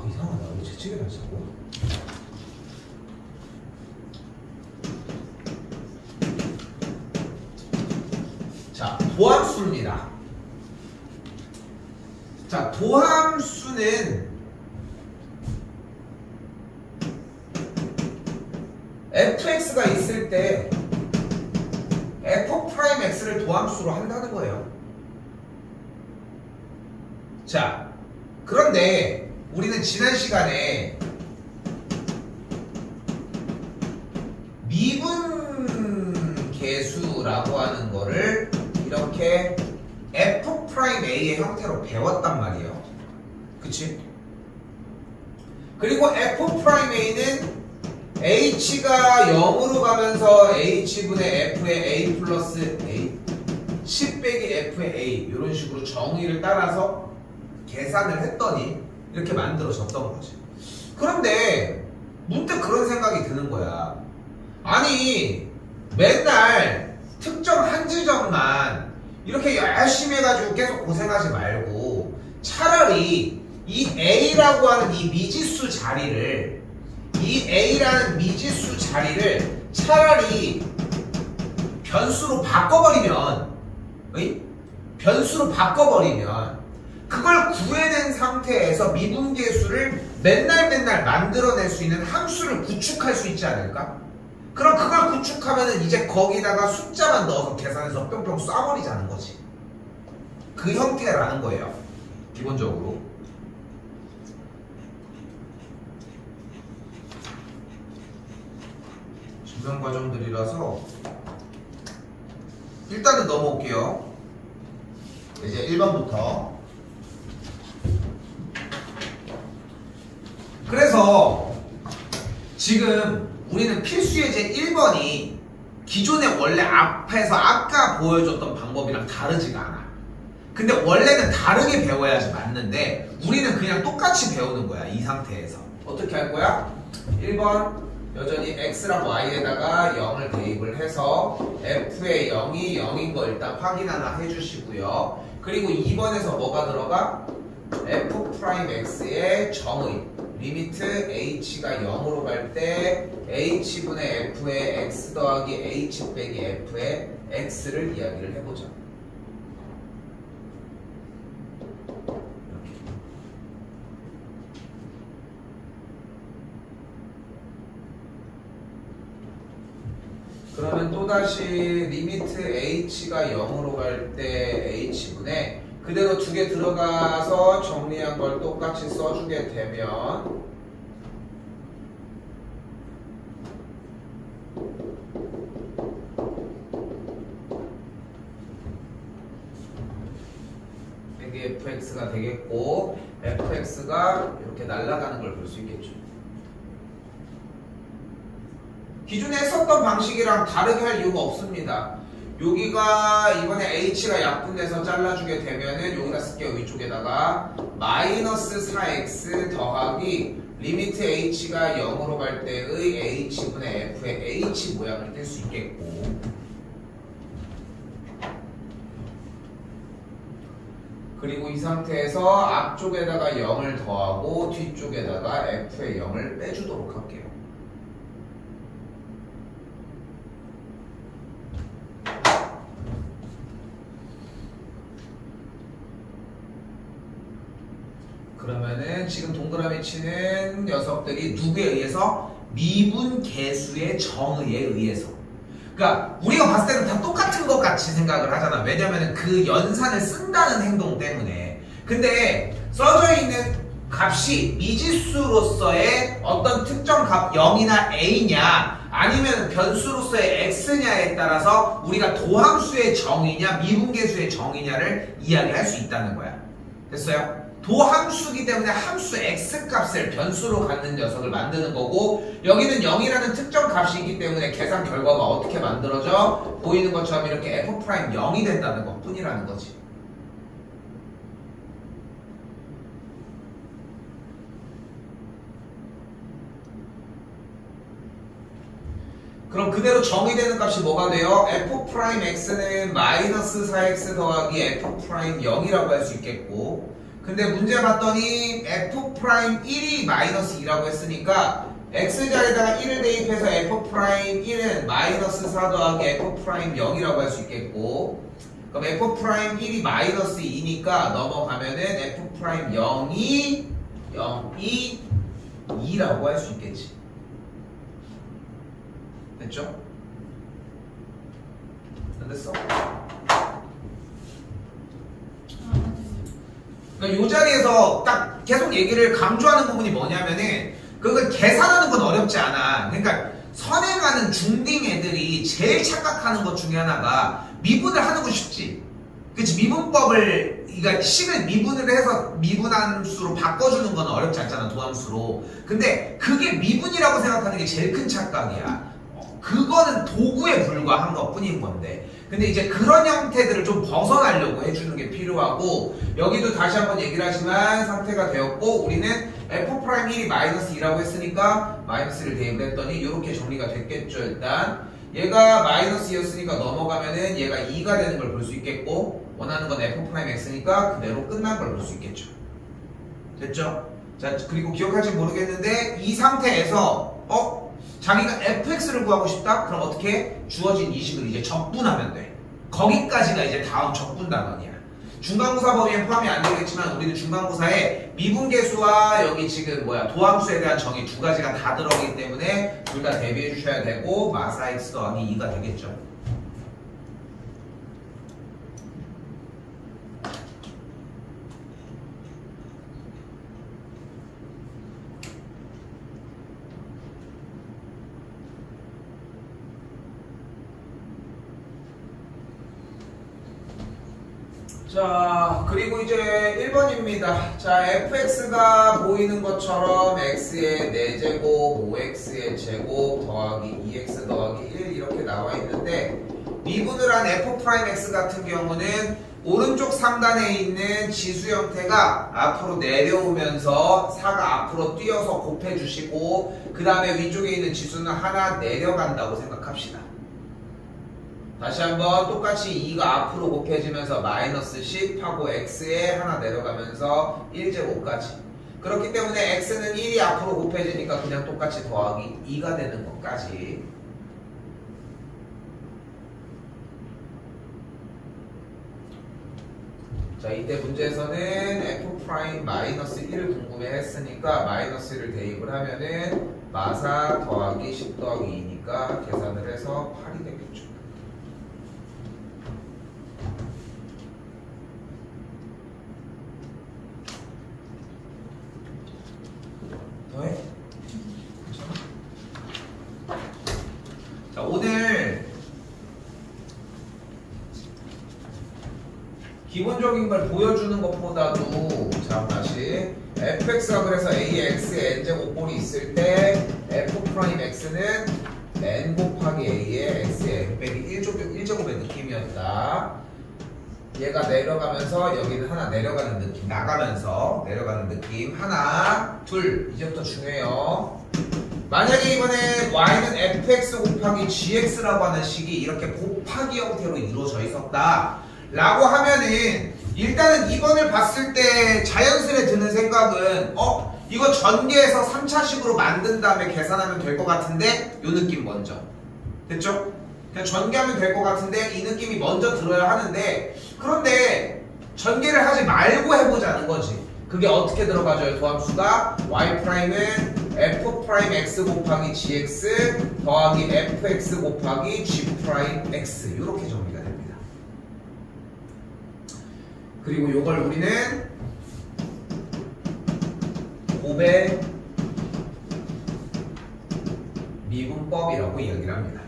이상하다. 왜 재채기를 하자고? 자, 도함수입니다. 자, 도함수는 fx가 있을 때 f'x를 도함수로 한다는 거예요. 자, 그런데 우리는 지난 시간에 미분계수라고 하는 거를 이렇게 f'a의 형태로 배웠단 말이에요. 그치? 그리고 f'a는 h가 0으로 가면서 h분의 f의 a 플러스 a 10 빼기 f의 a 이런 식으로 정의를 따라서 계산을 했더니 이렇게 만들어졌던 거지. 그런데 문득 그런 생각이 드는 거야. 아니 맨날 특정 한 지점만 이렇게 열심히 해가지고 계속 고생하지 말고 차라리 이 a라고 하는 이 미지수 자리를 차라리 변수로 바꿔버리면 그걸 구해낸 상태에서 미분계수를 맨날 만들어낼 수 있는 함수를 구축할 수 있지 않을까? 그럼 그걸 구축하면은 이제 거기다가 숫자만 넣어서 계산해서 뿅뿅 쏴버리자는 거지. 그 형태라는 거예요. 기본적으로. 중간 과정들이라서 일단은 넘어올게요. 이제 1번부터. 그래서 지금 우리는 필수예제 1번이 기존에 원래 앞에서 아까 보여줬던 방법이랑 다르지가 않아. 근데 원래는 다르게 배워야지 맞는데 우리는 그냥 똑같이 배우는 거야. 이 상태에서 어떻게 할 거야? 1번 여전히 x랑 y에다가 0을 대입을 해서 f의 0이 0인 거 일단 확인 하나 해주시고요. 그리고 2번에서 뭐가 들어가? f'x의 정의 리미트 h가 0으로 갈 때 h분의 f의 x 더하기 h 빼기 f의 x를 이야기를 해보자. 그러면 또다시 리미트 h가 0으로 갈 때 h분의 그대로 두 개 들어가서 정리한 걸 똑같이 써주게 되면 이게 fx가 되겠고 fx가 이렇게 날아가는 걸 볼 수 있겠죠. 기존에 했었던 방식이랑 다르게 할 이유가 없습니다. 여기가 이번에 h가 약분돼서 잘라주게 되면은 여기다 쓸게요. 위쪽에다가 마이너스 4x 더하기 리미트 h가 0으로 갈 때의 h분의 f의 h 모양을 뗄 수 있겠고, 그리고 이 상태에서 앞쪽에다가 0을 더하고 뒤쪽에다가 f의 0을 빼주도록 할게요. 그러면은 지금 동그라미 치는 녀석들이 누구에 의해서? 미분 계수의 정의에 의해서. 그러니까 우리가 봤을 때는 다 똑같은 것 같이 생각을 하잖아. 왜냐면 그 연산을 쓴다는 행동 때문에. 근데 써져 있는 값이 미지수로서의 어떤 특정 값 0이나 a냐 아니면 변수로서의 x냐에 따라서 우리가 도함수의 정의냐 미분계수의 정의냐를 이야기할 수 있다는 거야. 됐어요? 도함수기 때문에 함수 x값을 변수로 갖는 녀석을 만드는 거고, 여기는 0이라는 특정 값이 있기 때문에 계산 결과가 어떻게 만들어져? 보이는 것처럼 이렇게 f'0이 된다는 것 뿐이라는 거지. 그럼 그대로 정의되는 값이 뭐가 돼요? f'x는 마이너스 4x 더하기 f'0이라고 할 수 있겠고, 근데 문제 봤더니 f'1이 마이너스 2라고 했으니까 x자리에다가 1을 대입해서 f'1은 마이너스 4 더하기 f'0이라고 할 수 있겠고, 그럼 f'1이 마이너스 2니까 넘어가면은 f'0이 2라고 할 수 있겠지. 됐죠? 안 됐어? 그러니까 이 자리에서 딱 계속 얘기를 강조하는 부분이 뭐냐면은 그걸 계산하는 건 어렵지 않아. 그러니까 선행하는 중딩 애들이 제일 착각하는 것 중에 하나가 미분을 하는 거 쉽지. 그치? 미분법을, 그러니까 식을 미분을 해서 미분함수로 바꿔주는 건 어렵지 않잖아, 도함수로. 근데 그게 미분이라고 생각하는 게 제일 큰 착각이야. 그거는 도구에 불과한 것 뿐인 건데. 근데 이제 그런 형태들을 좀 벗어나려고 해주는 게 필요하고, 여기도 다시 한번 얘기를 하지만 상태가 되었고, 우리는 f'1이 마이너스 2라고 했으니까 마이너스를 대입을 했더니 이렇게 정리가 됐겠죠. 일단 얘가 마이너스 2였으니까 넘어가면은 얘가 2가 되는 걸 볼 수 있겠고, 원하는 건 f'(x니까 그대로 끝난 걸 볼 수 있겠죠. 됐죠? 자, 그리고 기억할지 모르겠는데 이 상태에서 자기가 fx를 구하고 싶다? 그럼 어떻게? 주어진 이 식을 이제 적분하면 돼. 거기까지가 이제 다음 적분 단원이야. 중간고사 범위에 포함이 안 되겠지만 우리는 중간고사에 미분계수와 여기 지금 도함수에 대한 정의 두 가지가 다 들어가기 때문에 둘 다 대비해 주셔야 되고, 마사 x 더하기 2가 되겠죠. 자, 그리고 이제 1번입니다. 자, fx가 보이는 것처럼 x의 4제곱, 5x의 제곱 더하기 2x 더하기 1 이렇게 나와 있는데, 미분을 한 f'(x) 같은 경우는 오른쪽 상단에 있는 지수 형태가 앞으로 내려오면서 4가 앞으로 뛰어서 곱해주시고, 그 다음에 위쪽에 있는 지수는 하나 내려간다고 생각합시다. 다시 한번 똑같이 2가 앞으로 곱해지면서 마이너스 10 하고 x에 하나 내려가면서 1제곱까지. 그렇기 때문에 x는 1이 앞으로 곱해지니까 그냥 똑같이 더하기 2가 되는 것까지. 자, 이때 문제에서는 f' 마이너스 1을 궁금해 했으니까 마이너스를 대입을 하면은 마사 더하기 10 더하기 2니까 계산을 해서 8이 되겠죠. 。 자, 2때 문제에서는 f'(x) 마이너스 1을 궁금해 했으니까 마이너스를 대입을 하면은 마사 더하기 10 더하기 2니까 계산을 해서 8이 되겠죠. 자, 2때 문제에서는 f'(x) 마이너스 1을 궁금해 했으니까 마이너스를 대입을 하면은 마사 더하기 10 더하기 2니까 계산을 해서 8이 되겠죠. 기본적인 걸 보여주는 것보다도 자 다시 fx가 그래서 a에 x에 n제곱꼴이 있을 때 f'x는 n 곱하기 a에 x에 n 빼기 1제곱의 느낌이었다. 얘가 내려가면서 여기는 하나 내려가는 느낌, 나가면서 내려가는 느낌. 하나 둘, 이제부터 중요해요. 만약에 이번에 y는 fx 곱하기 gx라고 하는 식이 이렇게 곱하기 형태로 이루어져 있었다 라고 하면은 일단은 2번을 봤을 때 자연스레 드는 생각은 이거 전개해서 3차식으로 만든 다음에 계산하면 될 것 같은데 요 느낌 먼저 됐죠? 그냥 전개하면 될 것 같은데 이 느낌이 먼저 들어야 하는데 그런데 전개를 하지 말고 해보자는 거지. 그게 어떻게 들어가죠? 도함수가 y'은 f'x 곱하기 gx 더하기 fx 곱하기 g'x 이렇게 정리가 됩니다. 그리고 요걸 우리는 곱의 미분법이라고 이야기를 합니다.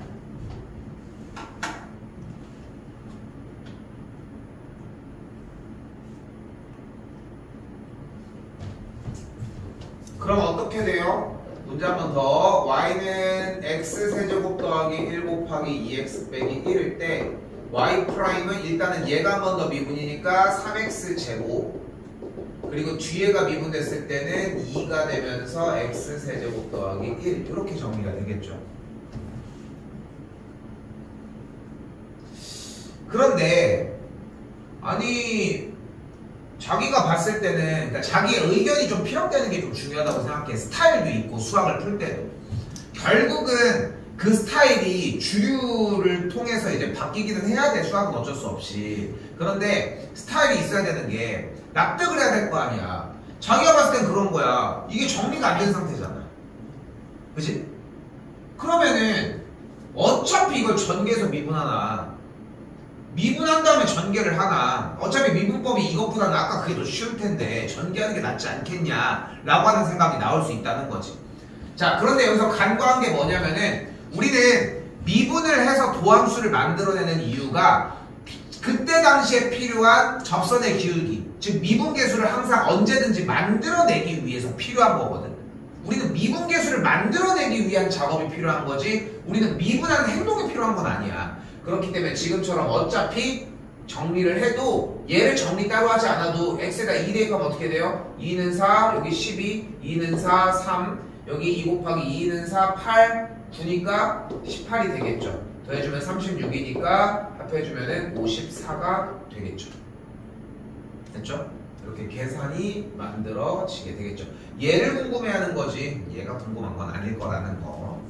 그럼 어떻게 돼요? 문제 한 번 더. y는 x세제곱 더하기 1 곱하기 2x 빼기 1일 때 y'은 일단은 얘가 한 번 더 미분이니까 3x제곱 그리고 뒤에가 미분됐을 때는 2가 되면서 x세제곱 더하기 1 이렇게 정리가 되겠죠. 그런데 아니 자기가 봤을 때는 그러니까 자기의 의견이 좀 피력되는 게 좀 중요하다고 생각해. 스타일도 있고 수학을 풀 때도 결국은 그 스타일이 주류를 통해서 이제 바뀌기는 해야 돼. 수학은 어쩔 수 없이. 그런데 스타일이 있어야 되는 게 납득을 해야 될 거 아니야. 자기가 봤을 땐 그런 거야. 이게 정리가 안 된 상태잖아. 그치? 그러면은 어차피 이걸 전개해서 미분하나 미분한 다음에 전개를 하나 어차피 미분법이 이것보다는 아까 그게 더 쉬울 텐데 전개하는 게 낫지 않겠냐 라고 하는 생각이 나올 수 있다는 거지. 자 그런데 여기서 간과한 게 뭐냐면은 우리는 미분을 해서 도함수를 만들어내는 이유가 그때 당시에 필요한 접선의 기울기 즉 미분계수를 항상 언제든지 만들어내기 위해서 필요한 거거든. 우리는 미분계수를 만들어내기 위한 작업이 필요한 거지 우리는 미분하는 행동이 필요한 건 아니야. 그렇기 때문에 지금처럼 어차피 정리를 해도 얘를 정리 따로 하지 않아도 x에다 2 대입하면 어떻게 돼요? 2는 4, 여기 12, 2는 4, 3, 여기 2 곱하기 2는 4, 8, 9니까 18이 되겠죠. 더해주면 36이니까 합해주면 54가 되겠죠. 됐죠? 이렇게 계산이 만들어지게 되겠죠. 얘를 궁금해하는 거지 얘가 궁금한 건 아닐 거라는 거.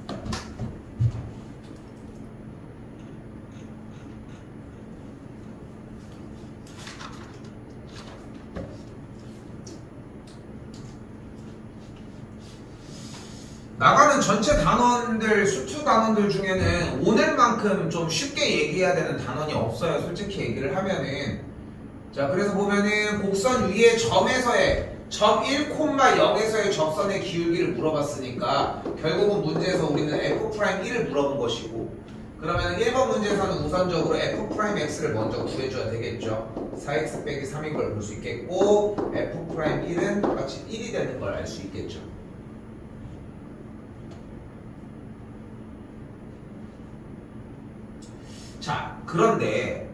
나가는 전체 단원들, 수투 단원들 중에는 오늘만큼 좀 쉽게 얘기해야 되는 단원이 없어요. 솔직히 얘기를 하면은. 자, 그래서 보면은 곡선 위에 점에서의 점 1,0에서의 접선의 기울기를 물어봤으니까 결국은 문제에서 우리는 F'1을 물어본 것이고 그러면 1번 문제에서는 우선적으로 F'X를 먼저 구해줘야 되겠죠. 4X 빼기 3인 걸 볼 수 있겠고 F'1은 똑같이 1이 되는 걸 알 수 있겠죠. 자, 그런데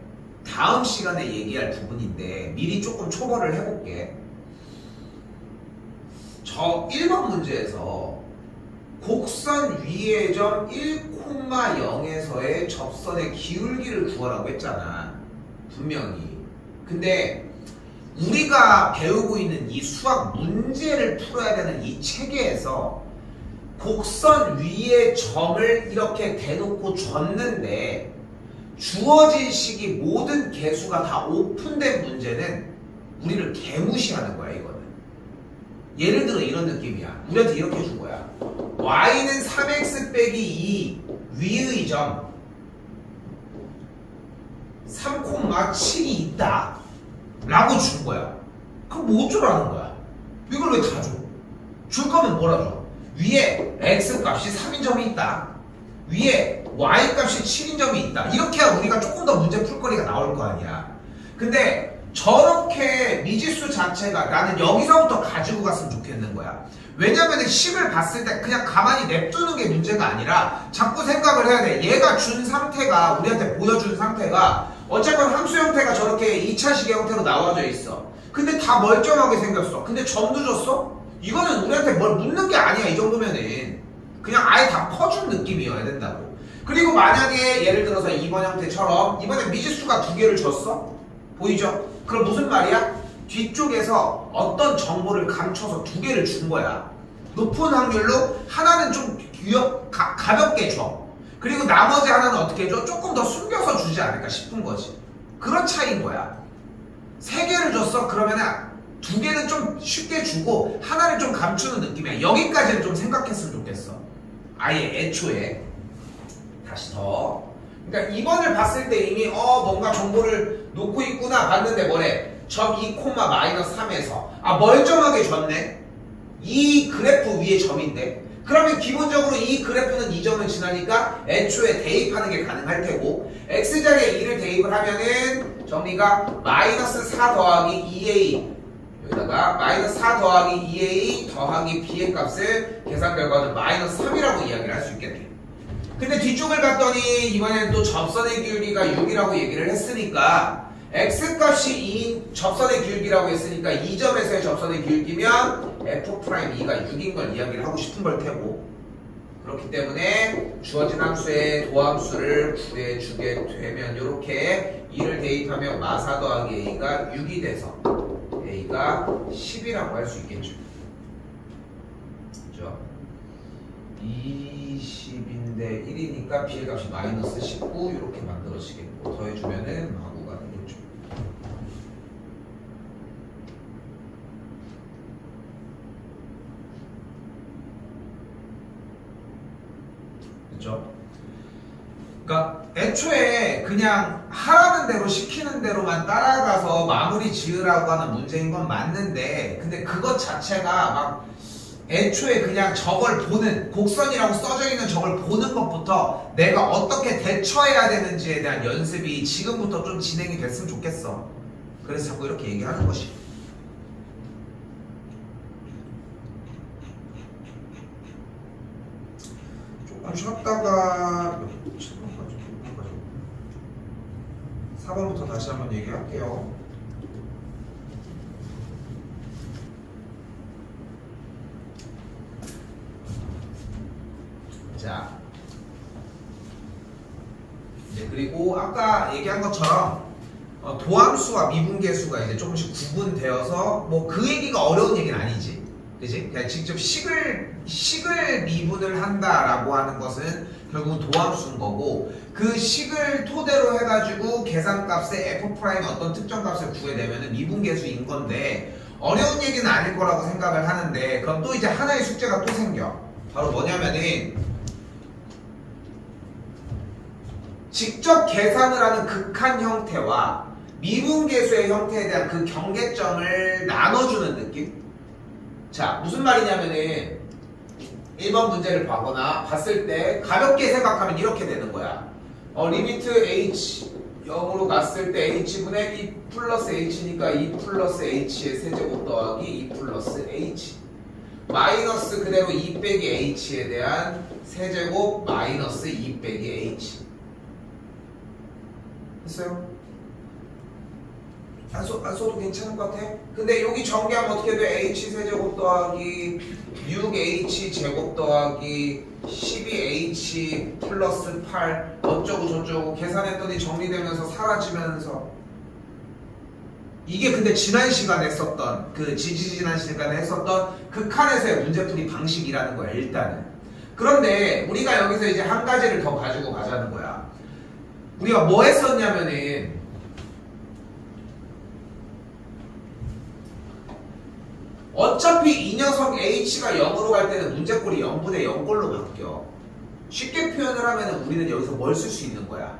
다음 시간에 얘기할 부분인데 미리 조금 초벌을 해볼게. 저 1번 문제에서 곡선 위의 점 1,0에서의 접선의 기울기를 구하라고 했잖아. 분명히. 근데 우리가 배우고 있는 이 수학 문제를 풀어야 되는 이 체계에서 곡선 위의 점을 이렇게 대놓고 줬는데 주어진 식이 모든 개수가 다 오픈된 문제는 우리를 개무시하는 거야 이거는. 예를 들어 이런 느낌이야. 우리한테 이렇게 준 거야. y는 3x 빼기 2 위의 점 3,7이 있다 라고 준 거야. 그럼 뭐 어쩌라는 거야? 이걸 왜 다 줘? 줄 거면 뭐라 줘? 위에 x 값이 3인 점이 있다. 위에 y 값이 7인 점이 있다. 이렇게 해야 우리가 조금 더 문제 풀거리가 나올 거 아니야. 근데 저렇게 미지수 자체가 나는 여기서부터 가지고 갔으면 좋겠는 거야. 왜냐면은 식을 봤을 때 그냥 가만히 냅두는 게 문제가 아니라 자꾸 생각을 해야 돼. 얘가 준 상태가, 우리한테 보여준 상태가 어쨌건 함수 형태가 저렇게 2차식의 형태로 나와져 있어. 근데 다 멀쩡하게 생겼어. 근데 점도 줬어? 이거는 우리한테 뭘 묻는 게 아니야. 이 정도면은 그냥 아예 다 퍼준 느낌이어야 된다고. 그리고 만약에 예를 들어서 2번 형태처럼 이번에 미지수가 2개를 줬어? 보이죠? 그럼 무슨 말이야? 뒤쪽에서 어떤 정보를 감춰서 2개를 준 거야. 높은 확률로 하나는 좀 가볍게 줘. 그리고 나머지 하나는 어떻게 줘? 조금 더 숨겨서 주지 않을까 싶은 거지. 그런 차이인 거야. 3개를 줬어? 그러면은 2개는 좀 쉽게 주고 하나를 좀 감추는 느낌이야. 여기까지는 좀 생각했으면 좋겠어. 아예 애초에. 다시 더. 그러니까 2번을 봤을 때 이미 뭔가 정보를 놓고 있구나 봤는데 뭐래? 점 2,-3에서 멀쩡하게 줬네? 이 그래프 위에 점인데 그러면 기본적으로 이 그래프는 이 점을 지나니까 애초에 대입하는 게 가능할 테고 x자리에 2를 대입을 하면은 정리가 -4 더하기 2a 여기다가 -4 더하기 2a 더하기 b의 값을 계산 결과는 -3이라고 이야기를 할 수 있겠네. 근데 뒤쪽을 봤더니 이번에는 또 접선의 길이가 6이라고 얘기를 했으니까 x값이 2인 접선의 길기라고 했으니까 이 점에서의 접선의 길기면 f'2가 6인 걸 이야기를 하고 싶은 걸 테고 그렇기 때문에 주어진 함수의 도함수를 구해주게 되면 이렇게 2를 대입하면 마4 더하기 a가 6이 돼서 a가 10이라고 할 수 있겠죠. 그죠? 20인데 1이니까 b의 값이 -19 이렇게 만들어지겠고 더해주면은 마구가 되겠죠. 그죠? 그러니까 애초에 그냥 하라는 대로 시키는 대로만 따라가서 마무리 지으라고 하는 문제인 건 맞는데 근데 그것 자체가 막 애초에 그냥 저걸 보는 곡선이라고 써져 있는 저걸 보는 것부터 내가 어떻게 대처해야 되는지에 대한 연습이 지금부터 좀 진행이 됐으면 좋겠어. 그래서 자꾸 이렇게 얘기하는 것이. 조금 쉬었다가 4번부터 다시 한번 얘기할게요. 자, 이제 그리고 아까 얘기한 것처럼 도함수와 미분계수가 이제 조금씩 구분되어서 뭐 그 얘기가 어려운 얘기는 아니지, 그지? 그냥 직접 식을 미분을 한다라고 하는 것은 결국은 도함수인 거고 그 식을 토대로 해가지고 계산값의 f' 어떤 특정 값을 구해내면은 미분계수인 건데 어려운 얘기는 아닐 거라고 생각을 하는데 그럼 또 이제 하나의 숙제가 또 생겨. 바로 뭐냐면은 직접 계산을 하는 극한 형태와 미분계수의 형태에 대한 그 경계점을 나눠주는 느낌? 자, 무슨 말이냐면은 1번 문제를 봐거나 봤을 때 가볍게 생각하면 이렇게 되는 거야. 리미트 h 0으로 갔을 때 h분의 2 플러스 h니까 2 플러스 h의 세제곱 더하기 2 플러스 h 마이너스 그대로 2 빼기 h에 대한 세제곱 마이너스 2 빼기 h 했어요? 안 써도 괜찮을 것 같아? 근데 여기 전개하면 어떻게 돼? h 세제곱 더하기 6h 제곱 더하기 12h 플러스 8 어쩌고 저쩌고 계산했더니 정리되면서 사라지면서 이게 근데 지난 시간에 했었던 그 지난 시간에 했었던 극한에서의 문제풀이 방식이라는 거야 일단은. 그런데 우리가 여기서 이제 한 가지를 더 가지고 가자는 거야. 우리가 뭐 했었냐면은 어차피 이 녀석 h가 0으로 갈 때는 문제꼴이 0분의 0꼴로 바뀌어. 쉽게 표현을 하면 우리는 여기서 뭘 쓸 수 있는 거야?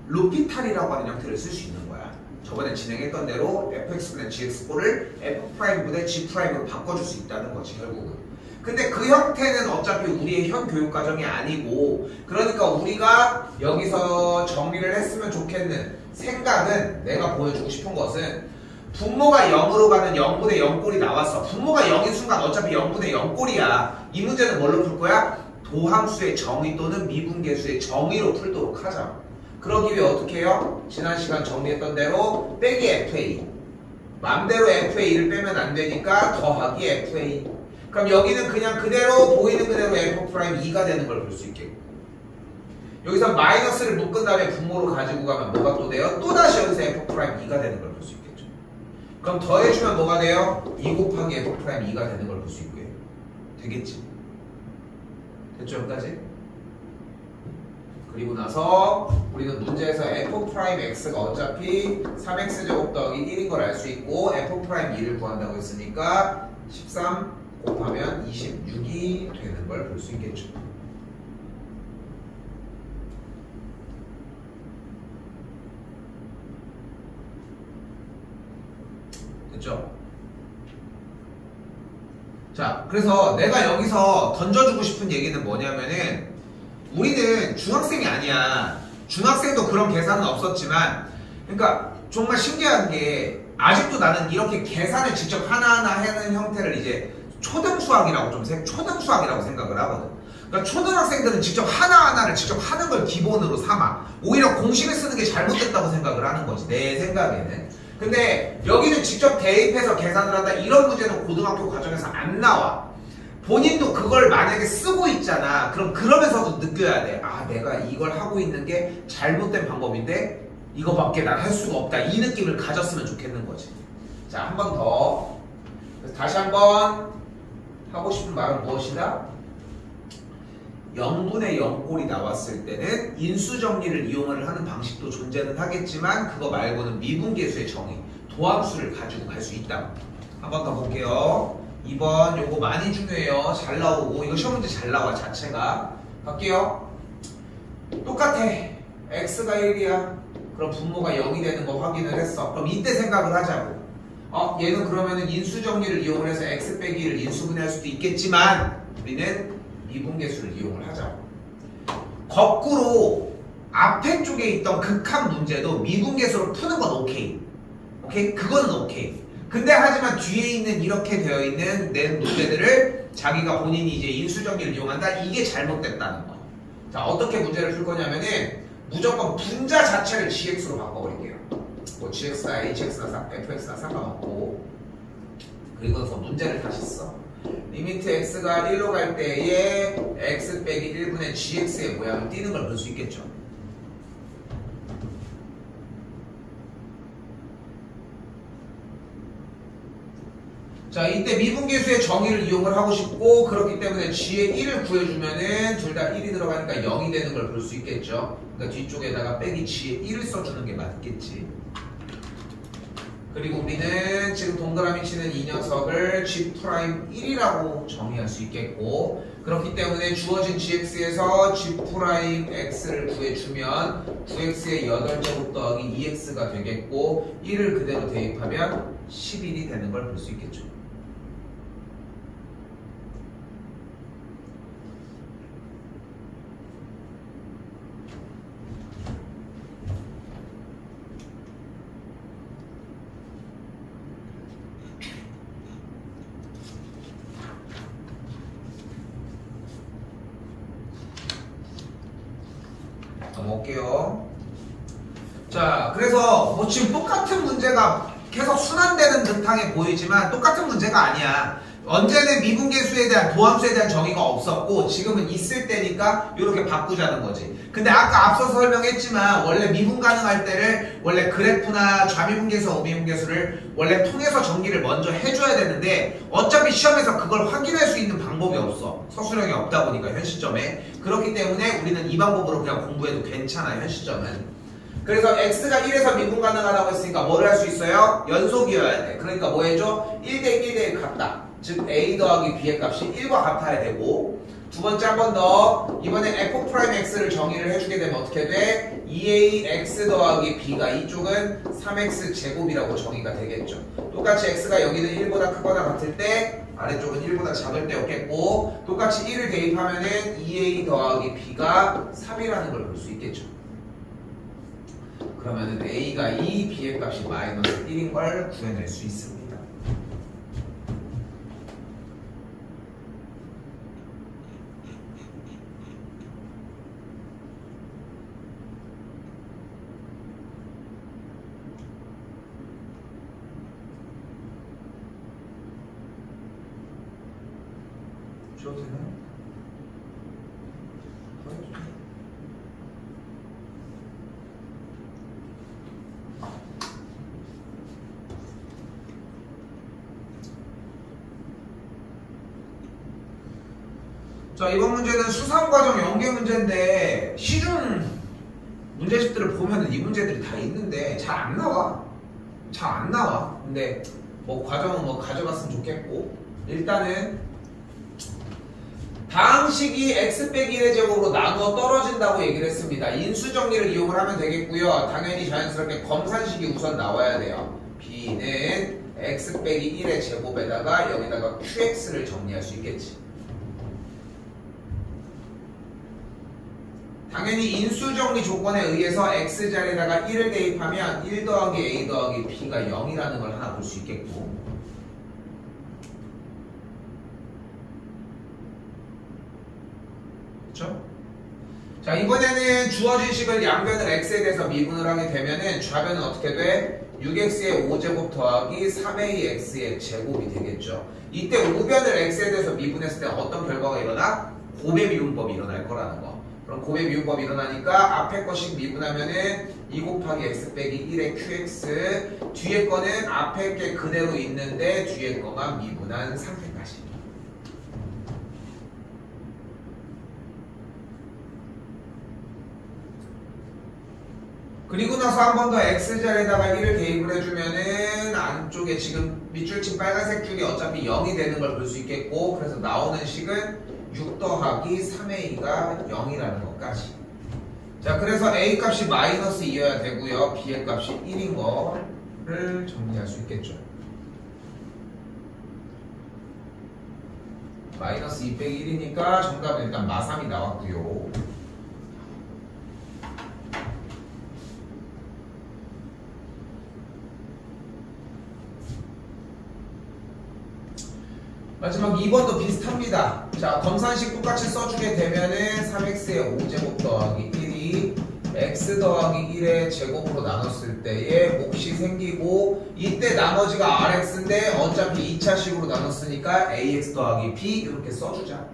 루피탈이라고 하는 형태를 쓸 수 있는 거야. 저번에 진행했던 대로 fx분의 gx꼴을 f'분의 g'으로 바꿔줄 수 있다는 거지 결국은. 근데 그 형태는 어차피 우리의 현 교육과정이 아니고, 그러니까 우리가 여기서 정리를 했으면 좋겠는 생각은, 내가 보여주고 싶은 것은 분모가 0으로 가는 0분의 0꼴이 나왔어. 분모가 0인 순간 어차피 0분의 0꼴이야. 이 문제는 뭘로 풀 거야? 도함수의 정의 또는 미분계수의 정의로 풀도록 하자. 그러기 위해 어떻게 해요? 지난 시간 정리했던 대로 빼기 FA. 맘대로 FA를 빼면 안 되니까 더하기 FA. 그럼 여기는 그냥 그대로 보이는 그대로 F'2가 되는 걸 볼 수 있겠고, 여기서 마이너스를 묶은 다음에 분모로 가지고 가면 뭐가 또 돼요? 또다시 여기서 F'2가 되는 걸 볼 수 있겠죠. 그럼 더해주면 뭐가 돼요? 2 곱하기 F'2가 되는 걸 볼 수 있고요. 되겠지? 됐죠? 여기까지? 그리고 나서 우리는 문제에서 F'X가 어차피 3X제곱 더하기 1인 걸 알 수 있고, F'2를 구한다고 했으니까 13 곱하면 26이 되는 걸 볼 수 있겠죠. 됐죠? 자, 그래서 내가 여기서 던져주고 싶은 얘기는 뭐냐면은, 우리는 중학생이 아니야. 중학생도 그런 계산은 없었지만, 그러니까 정말 신기한 게, 아직도 나는 이렇게 계산을 직접 하나하나 하는 형태를 이제 초등수학이라고 초등수학이라고 생각을 하거든. 그러니까 초등학생들은 직접 하나하나를 직접 하는 걸 기본으로 삼아. 오히려 공식을 쓰는 게 잘못됐다고 생각을 하는 거지, 내 생각에는. 근데 여기는 직접 대입해서 계산을 한다, 이런 문제는 고등학교 과정에서 안 나와. 본인도 그걸 만약에 쓰고 있잖아. 그럼 그러면서도 느껴야 돼. 아, 내가 이걸 하고 있는 게 잘못된 방법인데 이거밖에 난 할 수가 없다. 이 느낌을 가졌으면 좋겠는 거지. 자, 한 번 더. 다시 한번 하고 싶은 말은 무엇이다? 0분의 0꼴이 나왔을 때는 인수정리를 이용을 하는 방식도 존재는 하겠지만, 그거 말고는 미분계수의 정의, 도함수를 가지고 갈 수 있다. 한 번 더 볼게요. 2번 요거 많이 중요해요. 잘 나오고, 이거 시험 문제 잘 나와 자체가. 갈게요. 똑같아. x가 1이야. 그럼 분모가 0이 되는 거 확인을 했어. 그럼 이때 생각을 하자고. 얘는 그러면은 인수정리를 이용을 해서 x 빼기 1을 인수분해할 수도 있겠지만, 우리는 미분계수를 이용을 하자고. 거꾸로 앞에 쪽에 있던 극한 문제도 미분계수로 푸는 건 오케이. 오케이? 그거는 오케이. 근데 하지만 뒤에 있는 이렇게 되어 있는 내 문제들을 자기가 본인이 이제 인수정리를 이용한다, 이게 잘못됐다는 거야. 자, 어떻게 문제를 풀 거냐면은 무조건 분자 자체를 gx로 바꿔버릴게요. 뭐 gx나 hx나 fx나 상관없고, 그리고 나서 문제를 다시 써. 리미트 x가 1로 갈 때에 x 빼기 1분의 gx의 모양을 띄는 걸 볼 수 있겠죠. 자, 이때 미분계수의 정의를 이용을 하고 싶고, 그렇기 때문에 g의 1을 구해주면은 둘 다 1이 들어가니까 0이 되는 걸 볼 수 있겠죠. 그러니까 뒤쪽에다가 빼기 g의 1을 써주는 게 맞겠지. 그리고 우리는 지금 동그라미 치는 이 녀석을 g'1이라고 정의할 수 있겠고, 그렇기 때문에 주어진 gx에서 g'x를 구해주면 9x의 8제곱 더하기 2x가 되겠고, 1을 그대로 대입하면 11이 되는 걸 볼 수 있겠죠. 넘어올게요. 자, 그래서 뭐 지금 똑같은 문제가 계속 순환되는 듯하게 보이지만 똑같은 문제가 아니야. 언제는 미분계수에 대한 도함수에 대한 정의가 없었고, 지금은 있을 때니까 이렇게 바꾸자는 거지. 근데 아까 앞서서 설명했지만 원래 미분 가능할 때를 원래 그래프나 좌미분계수, 우미분계수를 원래 통해서 정리를 먼저 해줘야 되는데, 어차피 시험에서 그걸 확인할 수 있는 방법이 없어. 서술형이 없다 보니까 현 시점에. 그렇기 때문에 우리는 이 방법으로 그냥 공부해도 괜찮아, 현 시점은. 그래서 x가 1에서 미분 가능하다고 했으니까 뭐를 할 수 있어요? 연속이어야 돼. 그러니까 뭐 해줘? 1대1대1 같다. 즉 a 더하기 b의 값이 1과 같아야 되고, 두 번째 한 번 더, 이번에 f'x를 정의를 해주게 되면 어떻게 돼? 2ax 더하기 b가, 이쪽은 3x 제곱이라고 정의가 되겠죠. 똑같이 x가 여기는 1보다 크거나 같을 때 아래쪽은 1보다 작을 때였겠고 똑같이 1을 대입하면은 2a 더하기 b가 3이라는 걸 볼 수 있겠죠. 그러면은 a가 2, b의 값이 마이너스 1인 걸 구해낼 수 있습니다. 줘도 되나요? 자, 이번 문제는 수상과정 연계 문제인데 시중 문제집들을 보면은 이 문제들이 다 있는데 잘 안 나와. 잘 안 나와. 근데 뭐 과정은 뭐 가져갔으면 좋겠고 일단은 다음 식이 x 빼기 1의 제곱으로 나누어 떨어진다고 얘기를 했습니다. 인수정리를 이용을 하면 되겠고요. 당연히 자연스럽게 검산식이 우선 나와야 돼요. b는 x 빼기 1의 제곱에다가 여기다가 qx를 정리할 수 있겠지. 당연히 인수정리 조건에 의해서 x자리에다가 1을 대입하면 1 더하기 a 더하기 b가 0이라는 걸 하나 볼 수 있겠고 그렇죠? 자, 이번에는 주어진 식을 양변을 x에 대해서 미분을 하게 되면은 좌변은 어떻게 돼? 6x의 5제곱 더하기 3ax의 제곱이 되겠죠. 이때 우변을 x에 대해서 미분했을 때 어떤 결과가 일어나? 곱의 미분법이 일어날 거라는 거. 그럼 곱의 미분법이 일어나니까 앞에 거씩 미분하면은 2 곱하기 x 빼기 1의 qx 뒤에 거는 앞에 게 그대로 있는데 뒤에 거만 미분한 상태까지. 그리고 나서 한 번 더 x자리에다가 1을 대입을 해주면은 안쪽에 지금 밑줄 친 빨간색 줄이 어차피 0이 되는 걸 볼 수 있겠고 그래서 나오는 식은 6 더하기 3a가 0이라는 것까지. 자, 그래서 a 값이 마이너스 2여야 되고요. b의 값이 1인 거를 정리할 수 있겠죠. 마이너스 2 빼기 1이니까 정답은 일단 마3이 나왔고요. 마지막 2번도 비슷합니다. 자, 검산식 똑같이 써주게 되면은 3x의 5제곱 더하기 1이 x 더하기 1의 제곱으로 나눴을 때에 몫이 생기고 이때 나머지가 rx인데 어차피 2차식으로 나눴으니까 ax 더하기 b 이렇게 써주자.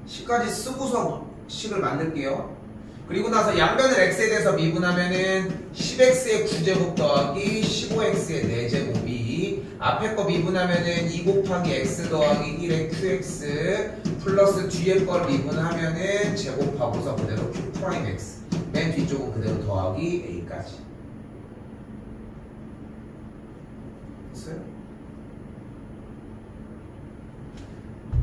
식까지 쓰고서 식을 만들게요. 그리고 나서 양변을 x에 대해서 미분하면은 10x의 9제곱 더하기 15x의 4제곱이 앞에 거 미분하면은 2 곱하기 x 더하기 1의 qx 플러스 뒤에 걸 미분하면은 제곱하고서 그대로 q'x 맨 뒤쪽은 그대로 더하기 a까지. 됐어요?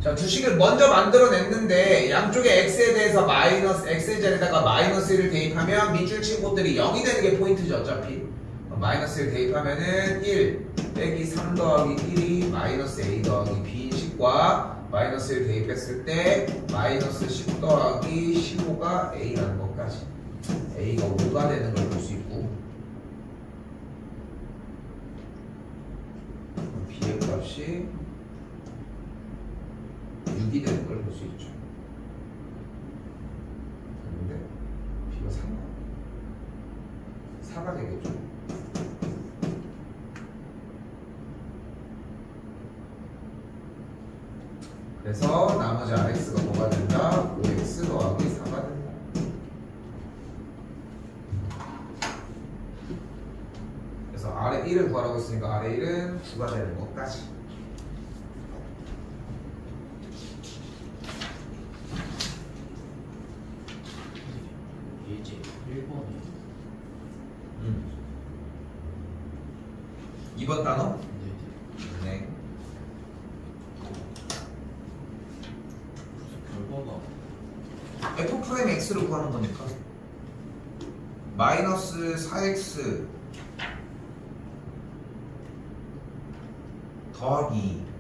자, 주식을 먼저 만들어냈는데 양쪽에 x에 대해서 마이너스 x의 자리에다가 마이너스 1을 대입하면 밑줄 친 곳들이 0이 되는 게 포인트죠. 어차피 마이너스 1을 대입하면은 1 빼기 3 더하기 1이 마이너스 a 더하기 b인 식과 마이너스 1 대입했을 때 마이너스 10 더하기 15가 a라는 것까지. a가 5가 되는 걸 볼 수 있고 b의 값이 6이 되는 걸 볼 수 있죠. 그런데 b가 4가 되겠죠. 그래서 나머지 rx가 뭐가 된다? 5x 더하기 4가 된다. 그래서 아래 1을 구하라고 했으니까 아래 1은 9가 되는 것까지. 이제 1번이 2번 단어? 네. 결과가 f 프라임 x를 구하는 거니까 마이너스 4x 더하기